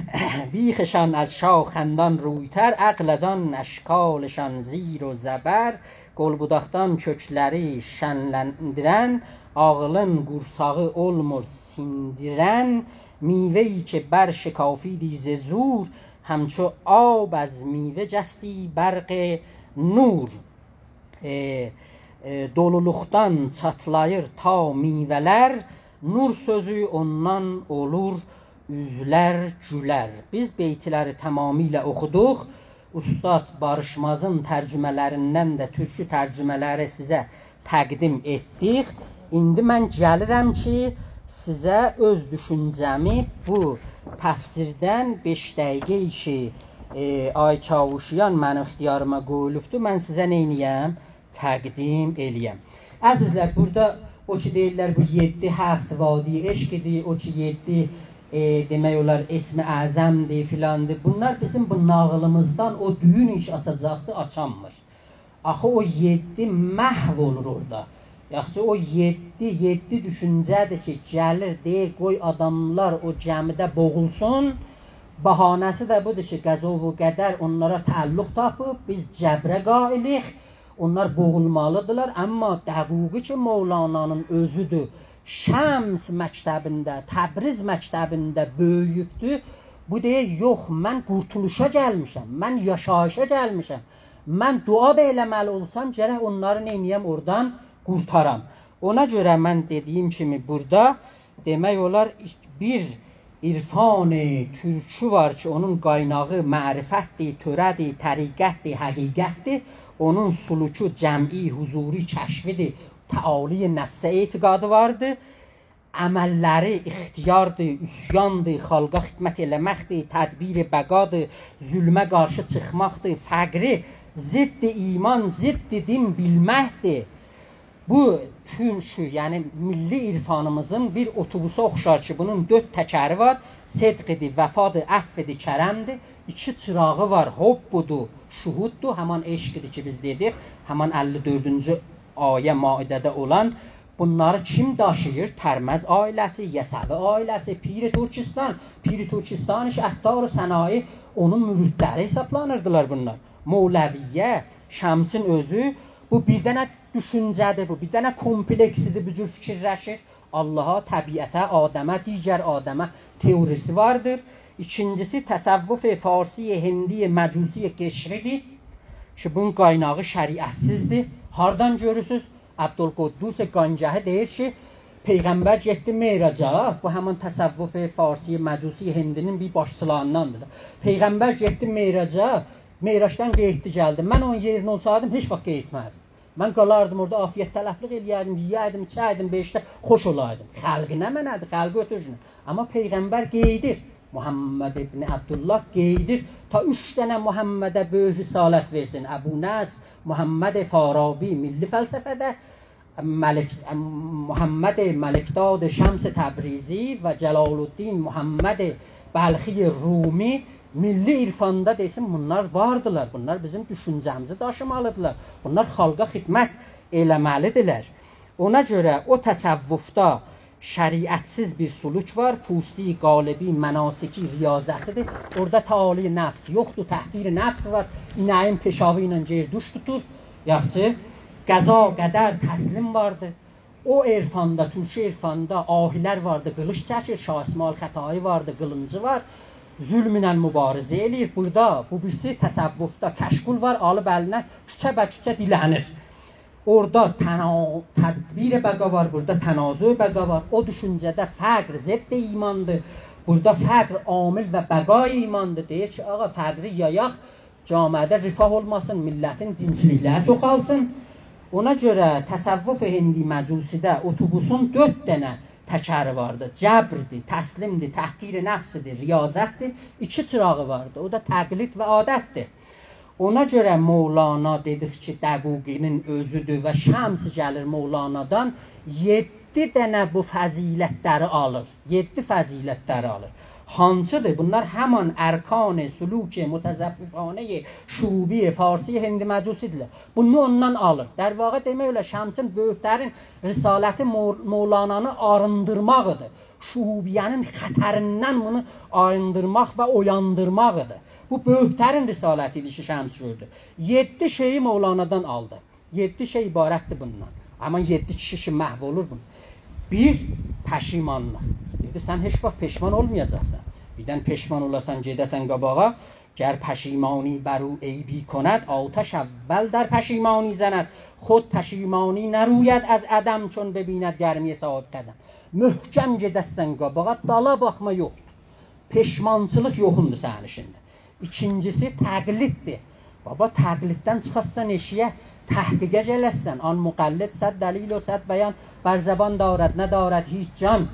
bixişan az şaxəndən ruytər, əqləzan əşkalışan zir و zəbər, qolbudaqdan kökləri şənləndirən, ağılın qursağı olmur sindirən, میوه‌ای که بر شکافیدی ز زور همچو آب از میوه جستی برق نور doluluqdan çatlayır ta meyvələr, nur sözü ondan olur üzlər gülər. Biz beytləri tamamilə oxuduq. Ustad Barışmazın tərcümələrindən də türkü tərcümələri sizə təqdim etdik. İndi mən gəlirəm ki, sizə öz düşüncəmi bu təfsirdən 5 dəqiqə ki, Ay Çavuşyan mənim ixtiyarıma qoyulubdur, mən sizə neyniyəm? Təqdim eləyəm. Əzizlər, burada o ki deyirlər bu 7-7 vadi eşqidir, o ki 7 demək olar ismi əzəmdir filandır. Bunlar bizim bu nağılımızdan o düyün iş açacaqdır, açanmır. Axı o 7 məhv olur orada. Yaxşı o 7 düşüncədir ki, gəlir, deyir, qoy adamlar o gəmidə boğulsun. Bahanəsi də budur ki, qəzov və qədər onlara təalluq tapıb, biz cəbrə qailik. Onlar boğulmalıdırlar, amma dəqiqi ki, Mevlana'nın özüdür. Şəms məktəbində, Təbriz məktəbində böyüyübdür. Bu deyir, yox, mən qurtuluşa gəlmişəm, mən yaşayışa gəlmişəm. Mən dua da eləməli olsam, gərək onları neyniyəm, oradan qurtaram. Ona görə mən dediyim kimi burada demək olar bir irfan-ı türkü var ki, onun qaynağı mərifətdir, törədir, təriqətdir, həqiqətdir. Onun suluku cəm'i, huzuri, kəşfidir, təali nəfsə etiqadı vardır. Əməlləri ixtiyardır, üsyandır, xalqa xidmət eləməkdir, tədbir-i bəqadır, zülmə qarşı çıxmaqdır, fəqri, ziddi iman, ziddi din bilməkdir. Bu türkü, yəni milli irfanımızın bir otobusa oxşar ki, bunun 4 təkəri var. Sedqidir, vəfadır, əffidir, kərəmdir. 2 çırağı var, hobbudur, şuhuddur, həman eşqidir ki biz dedik, həman 54-cü ayə Maidədə olan. Bunları kim daşıyır? Tərməz ailəsi, Yəsəvi ailəsi, Piri Türkistan. Piri Türkistan iş əhtar-ı sənayi onun müridləri hesablanırdılar bunlar. Mevləviyyə, Şəmsin özü, bu bir dənə düşüncədir, bu bir dənə kompleksidir, bu cür fikirləşir. Allaha, təbiətə, Adəmə, digər Adəmə teorisi vardır. İkincisi təsəvvüf-i Farsi, Hindi, Məcusi, Qeşridir ki, bunun qaynağı şəriətsizdir. Hardan görürsünüz? Abdülqüddus Qancəhi deyir ki, Peyğəmbər getdi Meyraca, bu həmin təsəvvüf-i Farsi, Məcusi, Hindinin bir başçılarındandır. Peyğəmbər getdi Meyraca, Meyracdan qeyddi gəldi. Mən onun yerinə olsaydım, heç vaxt qeydməzdim. Mən qalardım orada, afiyət tələfliq eləyərdim, yiyərdim, içərdim, beşdə xoş olaydım. Xəlqi nə mənədir, xəlqi ötürsün. Amma Peyğəmbər qeydir. Muhammed ibn Abdullah qeydir. Ta 3 dənə Muhammedə böyük risalət versin. Əbu Nəs, Muhammed Farabi, milli fəlsəfədə, Muhammed Məlikdad Şəms Təbrizi və Cəlaluddin Muhammed Bəlxi Rumi, milli irfanda desin, bunlar vardılar. Bunlar bizim düşüncəmizi daşımalıdırlar. Bunlar xalqa xidmət eləməlidirlər. Ona görə o təsəvvüfda şəriətsiz bir suluk var. Pusti, qalibi, mənasiki, riyazətidir. Orada təali nəfs yoxdur, təhqir nəfs var. İnəyin peşavi ilə gerduş tutur. Yaxşı, qəza, qədər, təslim vardı. O irfanda, türkü irfanda ahilər vardı, qılış çəkir, Şah İsmail Xətai vardı, qılıncı var. Zülmünə mübarizə eləyir. Burada bu birisi təsəvvüfdə kəşkul var, alıb əlinə küçə-bə-küçə dilənir. Orada tədbir bəqa var, burada tənazü bəqa var. O düşüncədə fəqr zedd imandır. Burada fəqr amil və bəqa imandır. Deyir ki, ağa fəqri yayaq, camiədə rifah olmasın, millətin dinclikləri çoxalsın. Ona görə təsəvvüf Hindi Məcusidə otobusun 4 dənə təkəri vardı. Cəbrdir, təslimdir, təhqir-i nəfsidir, riyazətdir. 2 çırağı vardı. O da təqlid və adətdir. Ona görə Mevlana dedik ki, dəqiqinin özüdür və Şəms gəlir Mevlanadan 7 dənə bu fəzilətləri alır. 7 fəzilətləri alır. Hansıdır? Bunlar həman ərkan-ı, süluk-i, mütəzəffifanə-i, şubi, farsi, Hindi Məcusidirlər. Bunu ondan alır. در واقع demək olar Şəmsin böyüklərin risaləti Mevlananı arındırmaqdır. Şubiyyənin xətərindən bunu arındırmaq və oyandırmaqdır. Bu böyüklərin risaləti idi ki, Şəms gördü. 7 şeyi Mevlana'dan aldı. 7 şey ibarətdir bundan. Amma 7 kişi ki məhv olur bunu. 1. Pəşimanlıq. Dedi, sən heç vaxt peşman olmayacaqsan. Birdən peşman olasan, gedəsən qabağa, گر پشیمانی بر او عیبی کند آتش اول در پشیمانی زند خود پشیمانی نروید از عدم چون ببیند گرمی صاحب قدم möhkəm gedəsən qabağa, dala baxma yoxdur. Peşmançılıq yoxundur sənin işində. İkincisi təqliddir. Baba təqliddən çıxasan eşiyə, təhqiqə gələsən. An müqəllid səd dəlil o səd bəyan bər zəban darad, nə darad hiç can.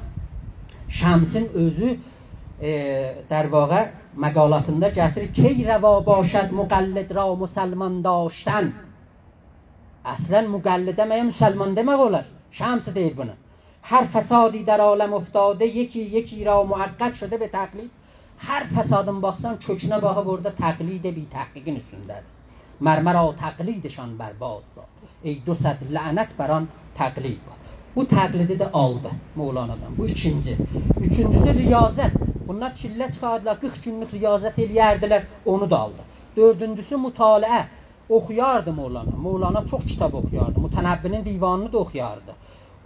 Şəmsin özü در واقع مقالاتında gətirir کی روا باشد مقلد را مسلمان داشتن. اصلا مقلد demeye مسلمان demek olur. Şams deyir bunu. Her fesadi در عالم افتاده یکی را muhakkak şude به تقلید. Her fesadın baksan köküne bakıp orada taklide bir tahkikin üstündedir. Mermera taklidşan berbad var. Ey 200 lanet beran taklid var. Bu taklidi de aldı Mevlana'dan. Bu ikinci. Üçüncüsü riyazet. Bunlar çillə çıxardılar, 40 günlük riyazət eləyərdilər, onu da aldı. Dördüncüsü mütaliə. Oxuyardı Mevlana. Mevlana çox kitab oxuyardı. Mütənəbbinin divanını da oxuyardı.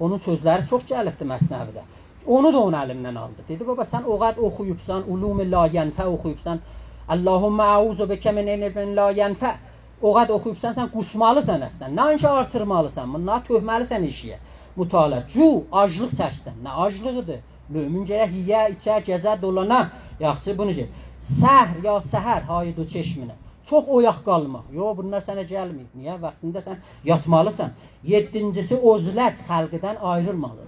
Onun sözləri çox gəlibdi Məsnəvidə. Onu da onun əlindən aldı. Dedi, baba sən o qədər oxuyubsan, ulum-i la yənfə oxuyubsan, Allahümmə əuzu bəkə min ilmin la yənfə. O qədər oxuyubsan, sən qusmalısan əslən. Nə inşa artırmalısan, bunları töhməlisən işiyə. Mütaliə. Cu, aclıq çəksən. Nə aclığıdır? Mümin gərək yiyə, içə, gəzə, dolana. Yaxşı, bunu şey. Səhr ya səhər, hayı do çeşminə. Çox oyaq qalmaq. Yox, bunlar sənə gəlməyib. Niyə? Vaxtında sən yatmalısan. Yedincisi özlət, xəlqidən ayrılmalı.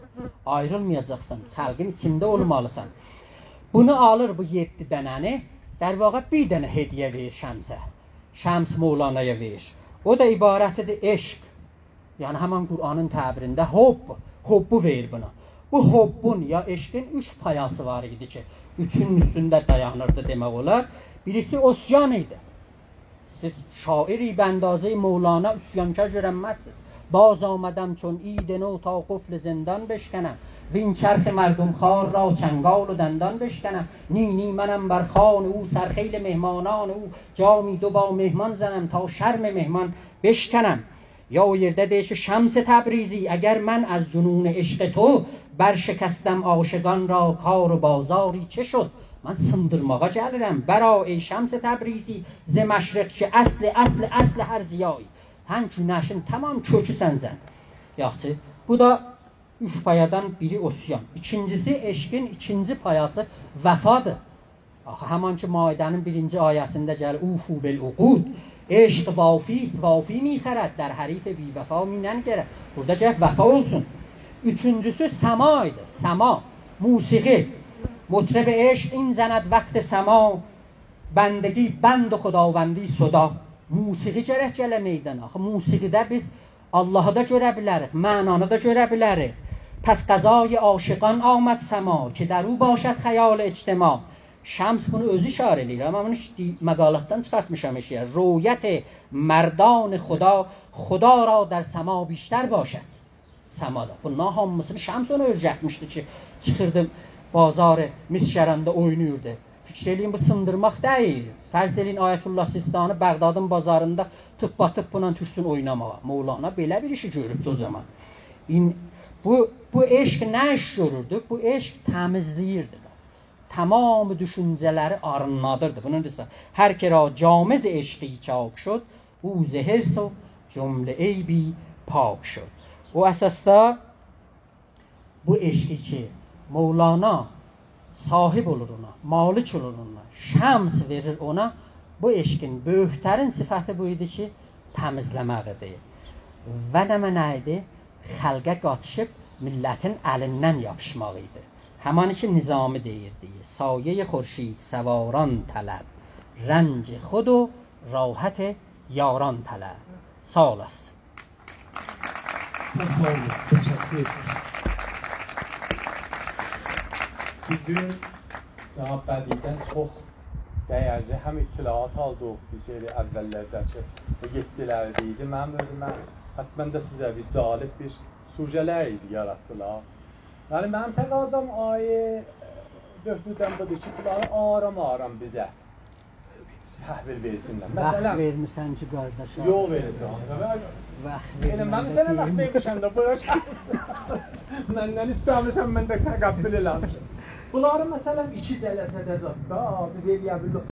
Ayrılmayacaqsan. Xəlqin içində olmalısan. Bunu alır bu 7 dənəni. در واقع bir dənə hediyə verir Şəmsə. Şəms Mevlana'ya verir. O da ibarətidir eşq. Yəni həman Qur'anın təbirində hubbu verir buna. Bu hubbun ya eşqin 3 payası var idi ki, üçün üstündə dayanırdı demək olar. Birisi osyan idi. Siz şairi bəndazı Mevlana üsyankar görənməzsiniz. باز آمدم چون عید نو تا قفل زندان بشکنم وین چرخ مردم خوار را چنگال و دندان بشکنم نی نی منم بر خوان او سرخیل مهمانان او جامی دو با مهمان زنم تا شرم مهمان بشکنم. یا o yerde deyir Şems Təbrizi اگر من از جنون عشق تو برشکستم عاشقان را کار و بازاری چه شد. من sındırmağa gəlirəm برا ey Şems Təbrizi ز مشرق ki asl hər ziyayı. Sən günəşin tamam kökü sənsən. Yaxşı. Bu da 3 payadan biri osyan. İkincisi eşqin ikinci payası vəfadır. Axı həman ki Maidənin 1-ci ayəsində gəlir ufu bil uqud. Eşq vafi mixərət در حریف بی وفا مینن گرə. Burada gəl vəfa olsun. Üçüncüsü səma idi. Səma, musiqi. مطرب عشق این زند وقت سما بندگی بند و خداوندی صدا. Musiqi gərək gələ meydana. Axı musiqidə biz Allahı da görə bilərik, mənanı da görə bilərik. پس قضای عاشقان آمد سما که در او باشد خیال اجتماع. Şəms bunu özü işarə edir. Amma bunu məqalatdan çıxartmışam eşiyə. رویت مردان خدا را در سما بیشتر باشد. Səmada. Bundan hamısını Şəms onu öyrətmişdi ki, çıxırdı bazarı Misşərəndə oynayırdı. Fikir eləyin bu sındırmaq deyil. Fərz eləyin Ayətullah Sistani Bəğdadın bazarında tıp-batıb buna türsün oynamağa. Mevlana belə bir işi görübdü o zaman. Bu eşq nə iş görürdü? Bu eşq təmizləyirdi. Tamam düşüncələri arınladırdı. Bunun desə, hər kera camiz eşqi çak şud, bu zehrs و cümle eybi pak şud. O əsasda bu eşqi ki Mevlana sahib olur ona, malik olur ona, Şəms verir ona, bu eşqin böyüklərin sifəti bu idi ki, təmizləməqdir. Və nə idi? Xəlqə qatışıb millətin əlindən yapışmaq idi. Həman ki nizami deyirdi. Saye خورشید سواران طلب رنج خود و راحت یاران طلب. Sağ olasın. Çok sağ olun. Teşekkür ederim. Bugün Cənab Bədiydən çox dəyərli həm ittiliat aldıq bir şeyli əvvəllərdəki o yetkiləri idi. Mənim özümə həttən də sizə bir calib bir sujelər idi yaratdılar. Yəni mənim təqazam ayı 4-dən budur ki, bunları aram bizə təhvil versinlər. Vaxt vermişsən ki, qardaşım. Yox verəcəm. Vaxt vermişsən. Elə mən sənə vaxt vermişəm də, buyur. Məndən istəmirsən, mən də təqəbbül eləmişəm. Bunları məsələn 2 cələsədə zətdə biz eləyə bilirik.